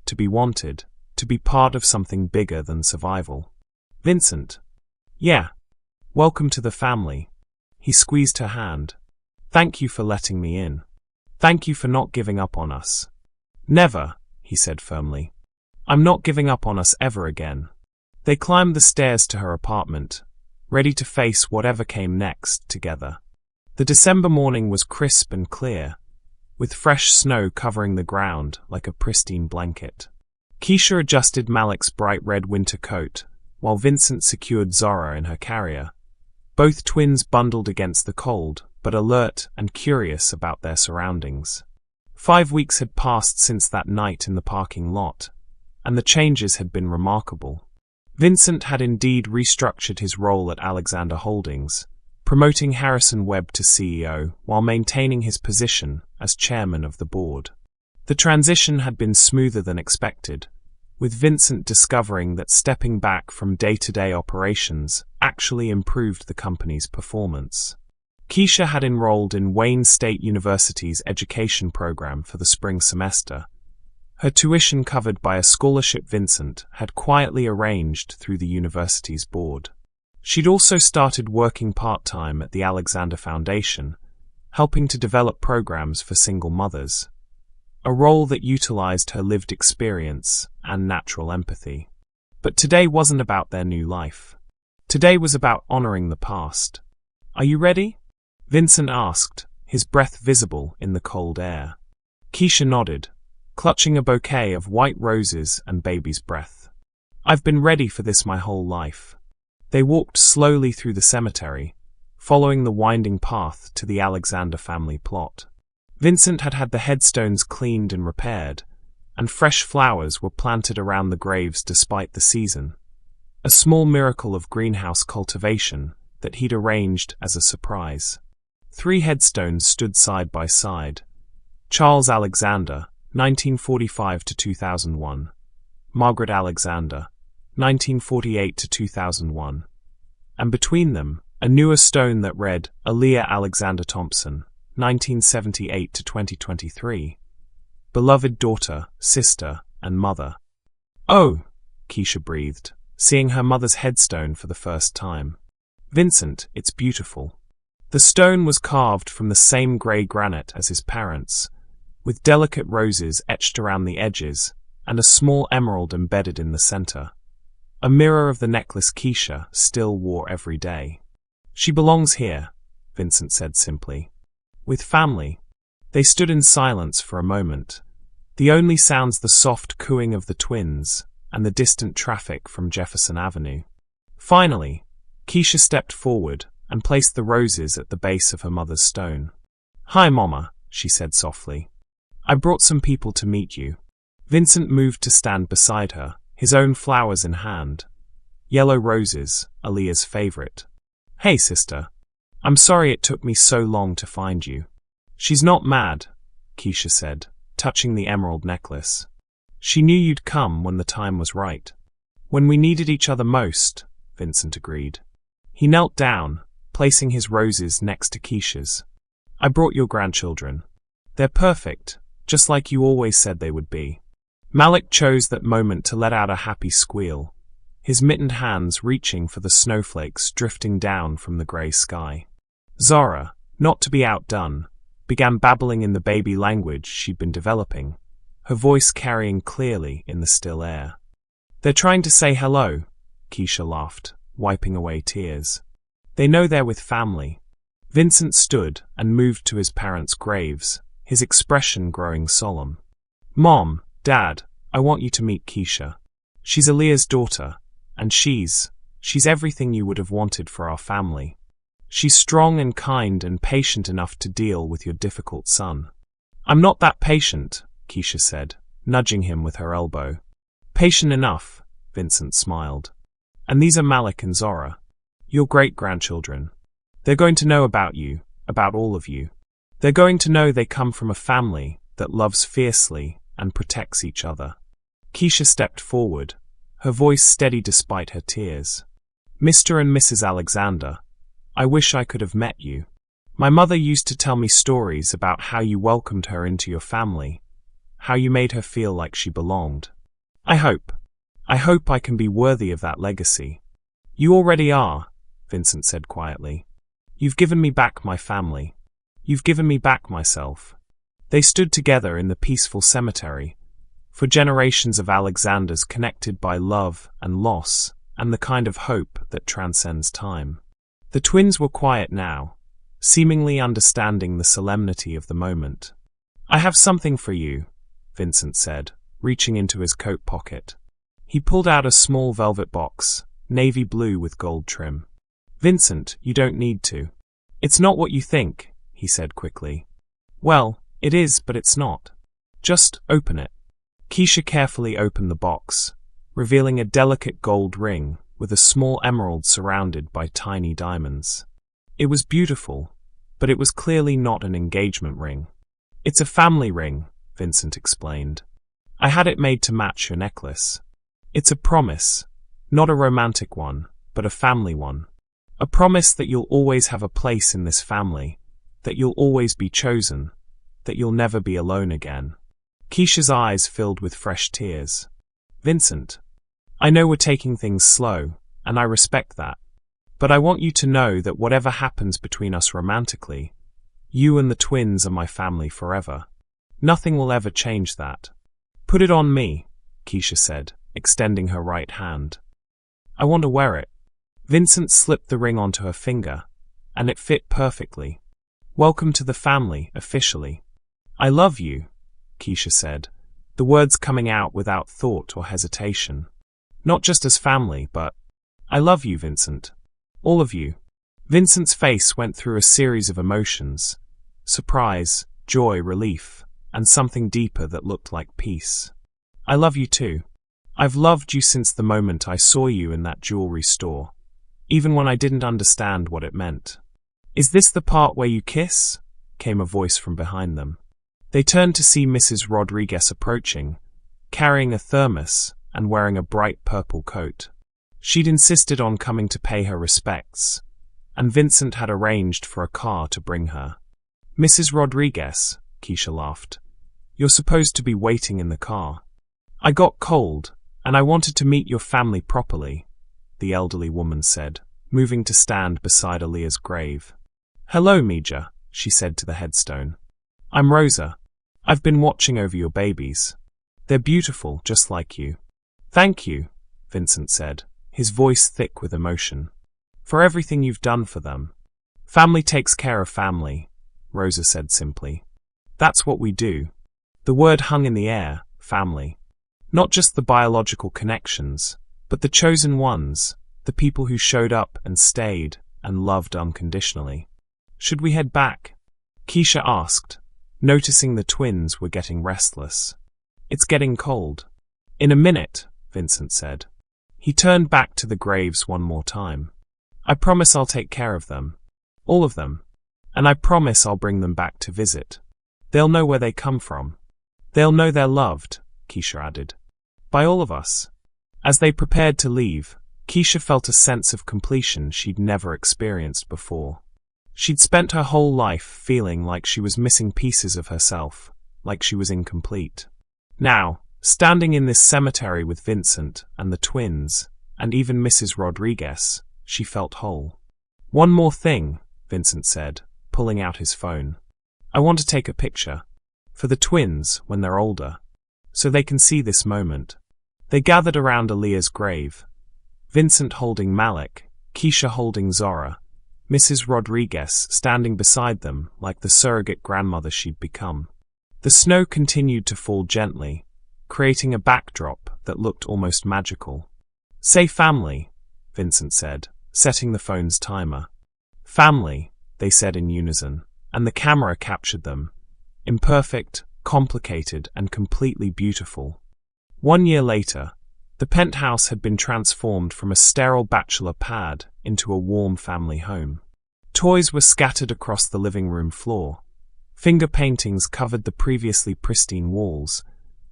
to be wanted, to be part of something bigger than survival. Vincent. Yeah. Welcome to the family. He squeezed her hand. Thank you for letting me in. Thank you for not giving up on us. Never, he said firmly. I'm not giving up on us ever again. They climbed the stairs to her apartment, ready to face whatever came next together. The December morning was crisp and clear, with fresh snow covering the ground like a pristine blanket. Keisha adjusted Malik's bright red winter coat, while Vincent secured Zora in her carrier. Both twins bundled against the cold, but alert and curious about their surroundings. 5 weeks had passed since that night in the parking lot, and the changes had been remarkable. Vincent had indeed restructured his role at Alexander Holdings, promoting Harrison Webb to CEO while maintaining his position as chairman of the board. The transition had been smoother than expected, with Vincent discovering that stepping back from day-to-day operations actually improved the company's performance. Keisha had enrolled in Wayne State University's education program for the spring semester, her tuition covered by a scholarship Vincent had quietly arranged through the university's board. She'd also started working part-time at the Alexander Foundation, helping to develop programs for single mothers, a role that utilized her lived experience and natural empathy. But today wasn't about their new life. Today was about honoring the past. Are you ready? Vincent asked, his breath visible in the cold air. Keisha nodded, clutching a bouquet of white roses and baby's breath. I've been ready for this my whole life. They walked slowly through the cemetery, following the winding path to the Alexander family plot. Vincent had had the headstones cleaned and repaired, and fresh flowers were planted around the graves despite the season. A small miracle of greenhouse cultivation that he'd arranged as a surprise. 3 headstones stood side by side. Charles Alexander, 1945 to 2001. Margaret Alexander, 1948 to 2001. And between them, a newer stone that read Aaliyah Alexander Thompson, 1978 to 2023. Beloved daughter, sister, and mother. Oh, Keisha breathed, seeing her mother's headstone for the first time. Vincent, it's beautiful. The stone was carved from the same grey granite as his parents', with delicate roses etched around the edges and a small emerald embedded in the center. A mirror of the necklace Keisha still wore every day. She belongs here, Vincent said simply. With family. They stood in silence for a moment, the only sounds the soft cooing of the twins and the distant traffic from Jefferson Avenue. Finally, Keisha stepped forward and placed the roses at the base of her mother's stone. Hi, Mama, she said softly. I brought some people to meet you. Vincent moved to stand beside her, his own flowers in hand. Yellow roses, Aaliyah's favorite. Hey, sister. I'm sorry it took me so long to find you. She's not mad, Keisha said, touching the emerald necklace. She knew you'd come when the time was right. When we needed each other most, Vincent agreed. He knelt down, placing his roses next to Keisha's. I brought your grandchildren. They're perfect, just like you always said they would be. Malik chose that moment to let out a happy squeal, his mittened hands reaching for the snowflakes drifting down from the grey sky. Zora, not to be outdone, began babbling in the baby language she'd been developing, her voice carrying clearly in the still air. They're trying to say hello, Keisha laughed, wiping away tears. They know they're with family. Vincent stood and moved to his parents' graves, his expression growing solemn. Mom, Dad, I want you to meet Keisha. She's Aaliyah's daughter, and she's everything you would have wanted for our family. She's strong and kind and patient enough to deal with your difficult son. I'm not that patient, Keisha said, nudging him with her elbow. Patient enough, Vincent smiled. And these are Malik and Zora, your great-grandchildren. They're going to know about you, about all of you. They're going to know they come from a family that loves fiercely and protects each other. Keisha stepped forward, her voice steady despite her tears. Mr. and Mrs. Alexander, I wish I could have met you. My mother used to tell me stories about how you welcomed her into your family, how you made her feel like she belonged. I hope I can be worthy of that legacy. You already are, Vincent said quietly. You've given me back my family. You've given me back myself. They stood together in the peaceful cemetery, for generations of Alexanders connected by love and loss and the kind of hope that transcends time. The twins were quiet now, seemingly understanding the solemnity of the moment. I have something for you, Vincent said, reaching into his coat pocket. He pulled out a small velvet box, navy blue with gold trim. Vincent, you don't need to. It's not what you think, he said quickly. Well, it is, but it's not. Just open it. Keisha carefully opened the box, revealing a delicate gold ring with a small emerald surrounded by tiny diamonds. It was beautiful, but it was clearly not an engagement ring. It's a family ring, Vincent explained. I had it made to match your necklace. It's a promise, not a romantic one, but a family one. A promise that you'll always have a place in this family, that you'll always be chosen, that you'll never be alone again. Keisha's eyes filled with fresh tears. Vincent, I know we're taking things slow, and I respect that. But I want you to know that whatever happens between us romantically, you and the twins are my family forever. Nothing will ever change that. Put it on me, Keisha said, extending her right hand. I want to wear it. Vincent slipped the ring onto her finger, and it fit perfectly. Welcome to the family, officially. I love you, Keisha said, the words coming out without thought or hesitation. Not just as family, but I love you, Vincent. All of you. Vincent's face went through a series of emotions: surprise, joy, relief, and something deeper that looked like peace. I love you too. I've loved you since the moment I saw you in that jewelry store, even when I didn't understand what it meant. Is this the part where you kiss? Came a voice from behind them. They turned to see Mrs. Rodriguez approaching, carrying a thermos and wearing a bright purple coat. She'd insisted on coming to pay her respects, and Vincent had arranged for a car to bring her. Mrs. Rodriguez, Keisha laughed. You're supposed to be waiting in the car. I got cold, and I wanted to meet your family properly, the elderly woman said, moving to stand beside Aaliyah's grave. Hello, Mija, she said to the headstone. I'm Rosa. I've been watching over your babies. They're beautiful, just like you. Thank you, Vincent said, his voice thick with emotion, for everything you've done for them. Family takes care of family, Rosa said simply. That's what we do. The word hung in the air, family. Not just the biological connections, but the chosen ones, the people who showed up and stayed and loved unconditionally. Should we head back? Keisha asked, noticing the twins were getting restless. It's getting cold. In a minute, Vincent said. He turned back to the graves one more time. I promise I'll take care of them. All of them. And I promise I'll bring them back to visit. They'll know where they come from. They'll know they're loved, Keisha added. By all of us. As they prepared to leave, Keisha felt a sense of completion she'd never experienced before. She'd spent her whole life feeling like she was missing pieces of herself, like she was incomplete. Now, standing in this cemetery with Vincent and the twins, and even Mrs. Rodriguez, she felt whole. One more thing, Vincent said, pulling out his phone. I want to take a picture. For the twins, when they're older. So they can see this moment. They gathered around Aaliyah's grave. Vincent holding Malik, Keisha holding Zora, Mrs. Rodriguez standing beside them like the surrogate grandmother she'd become. The snow continued to fall gently, creating a backdrop that looked almost magical. Say family, Vincent said, setting the phone's timer. Family, they said in unison, and the camera captured them. Imperfect, complicated, and completely beautiful. 1 year later, the penthouse had been transformed from a sterile bachelor pad into a warm family home. Toys were scattered across the living room floor. Finger paintings covered the previously pristine walls,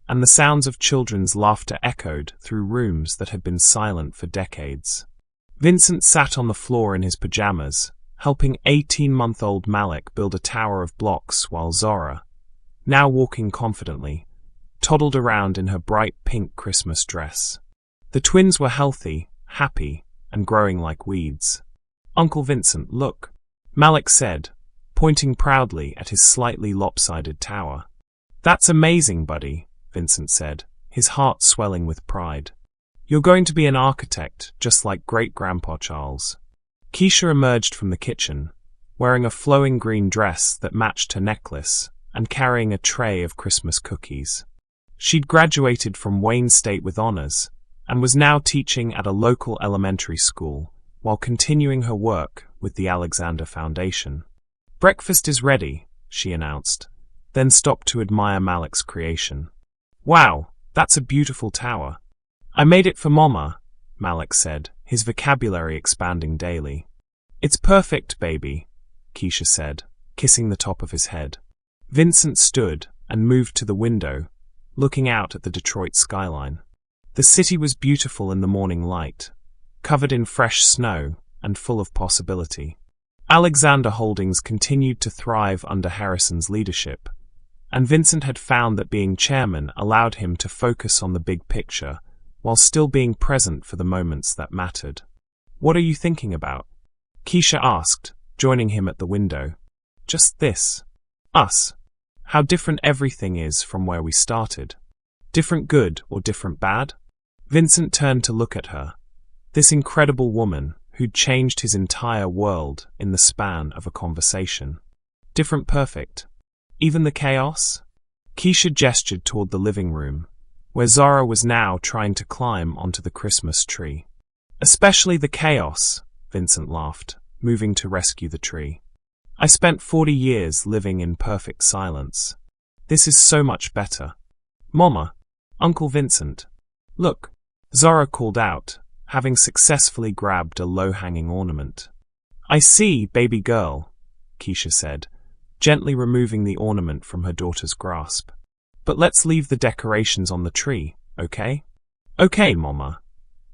and the sounds of children's laughter echoed through rooms that had been silent for decades. Vincent sat on the floor in his pajamas, helping 18-month-old Malik build a tower of blocks while Zora, now walking confidently, toddled around in her bright pink Christmas dress. The twins were healthy, happy, and growing like weeds. "Uncle Vincent, look," Malik said, pointing proudly at his slightly lopsided tower. "That's amazing, buddy," Vincent said, his heart swelling with pride. "You're going to be an architect, just like great-grandpa Charles." Keisha emerged from the kitchen, wearing a flowing green dress that matched her necklace and carrying a tray of Christmas cookies. She'd graduated from Wayne State with honors and was now teaching at a local elementary school while continuing her work with the Alexander Foundation. "Breakfast is ready," she announced, then stopped to admire Malik's creation. "Wow, that's a beautiful tower." "I made it for Mama," Malik said, his vocabulary expanding daily. "It's perfect, baby," Keisha said, kissing the top of his head. Vincent stood and moved to the window, looking out at the Detroit skyline. The city was beautiful in the morning light, covered in fresh snow and full of possibility. Alexander Holdings continued to thrive under Harrison's leadership, and Vincent had found that being chairman allowed him to focus on the big picture while still being present for the moments that mattered. "What are you thinking about?" Keisha asked, joining him at the window. "Just this. Us. How different everything is from where we started. Different good or different bad?" Vincent turned to look at her, this incredible woman who'd changed his entire world in the span of a conversation. "Different perfect. Even the chaos?" Keisha gestured toward the living room, where Zara was now trying to climb onto the Christmas tree. "Especially the chaos," Vincent laughed, moving to rescue the tree. "I spent 40 years living in perfect silence. This is so much better." "Mama, Uncle Vincent, look," Zara called out, having successfully grabbed a low-hanging ornament. "I see, baby girl," Keisha said, gently removing the ornament from her daughter's grasp. "But let's leave the decorations on the tree, okay?" "Okay, Mama,"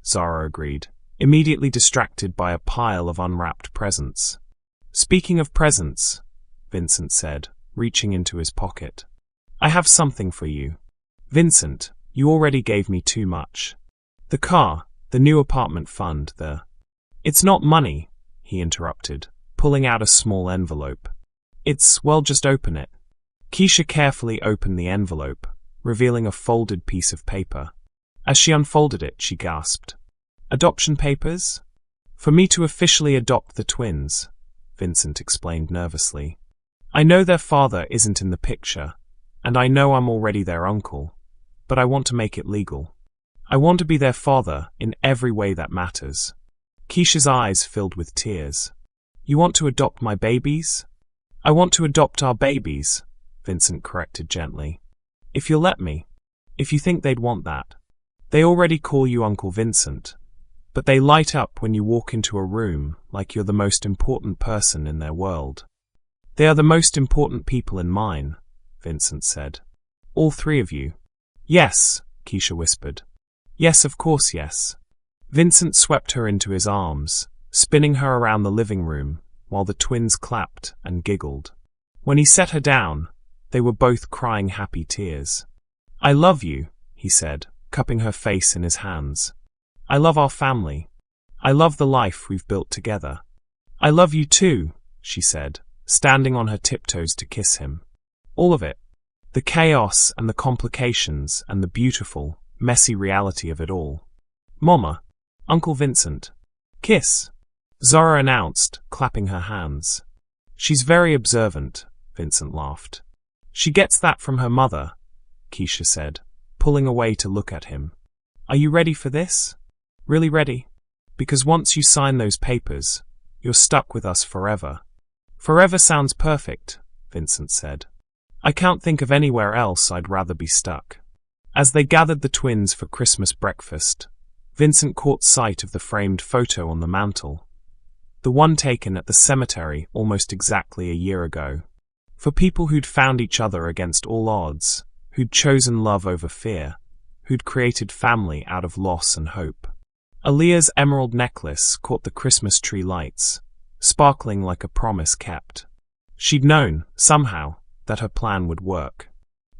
Zara agreed, immediately distracted by a pile of unwrapped presents. "Speaking of presents," Vincent said, reaching into his pocket, "I have something for you." "Vincent, you already gave me too much." "The car, the new apartment fund, It's not money," he interrupted, pulling out a small envelope. Well, just open it." Keisha carefully opened the envelope, revealing a folded piece of paper. As she unfolded it, she gasped. "Adoption papers? For me to officially adopt the twins," Vincent explained nervously. "I know their father isn't in the picture, and I know I'm already their uncle, but I want to make it legal. I want to be their father in every way that matters." Keisha's eyes filled with tears. "You want to adopt my babies?" "I want to adopt our babies," Vincent corrected gently. "If you'll let me. If you think they'd want that. They already call you Uncle Vincent, but they light up when you walk into a room like you're the most important person in their world." "They are the most important people in mine," Vincent said. "All three of you." "Yes," Keisha whispered. "Yes, of course, yes." Vincent swept her into his arms, spinning her around the living room, while the twins clapped and giggled. When he set her down, they were both crying happy tears. "I love you," he said, cupping her face in his hands. "I love our family. I love the life we've built together." "I love you too," she said, standing on her tiptoes to kiss him. "All of it. The chaos and the complications and the beautiful, messy reality of it all. Mama, Uncle Vincent. Kiss," Zara announced, clapping her hands. "She's very observant," Vincent laughed. "She gets that from her mother," Keisha said, pulling away to look at him. "Are you ready for this? Really ready? Because once you sign those papers, you're stuck with us forever." "Forever sounds perfect," Vincent said. "I can't think of anywhere else I'd rather be stuck." As they gathered the twins for Christmas breakfast, Vincent caught sight of the framed photo on the mantel, the one taken at the cemetery almost exactly a year ago. For people who'd found each other against all odds, who'd chosen love over fear, who'd created family out of loss and hope. Aaliyah's emerald necklace caught the Christmas tree lights, sparkling like a promise kept. She'd known, somehow, that her plan would work.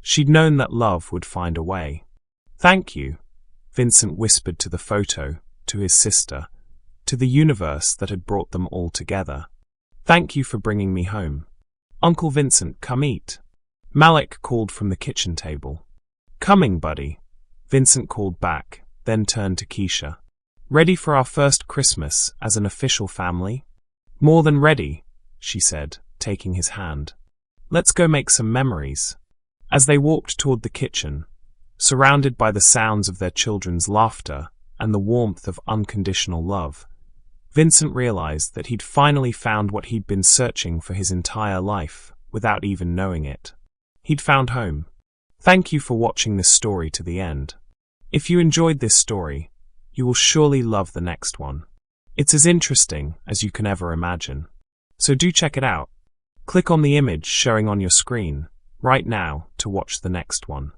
She'd known that love would find a way. "Thank you," Vincent whispered to the photo, to his sister, to the universe that had brought them all together. "Thank you for bringing me home. Uncle Vincent, come eat." Malik called from the kitchen table. "Coming, buddy," Vincent called back, then turned to Keisha. "Ready for our first Christmas as an official family?" "More than ready," she said, taking his hand. "Let's go make some memories." As they walked toward the kitchen, surrounded by the sounds of their children's laughter and the warmth of unconditional love, Vincent realized that he'd finally found what he'd been searching for his entire life, without even knowing it. He'd found home. Thank you for watching this story to the end. If you enjoyed this story, you will surely love the next one. It's as interesting as you can ever imagine. So do check it out. Click on the image showing on your screen right now to watch the next one.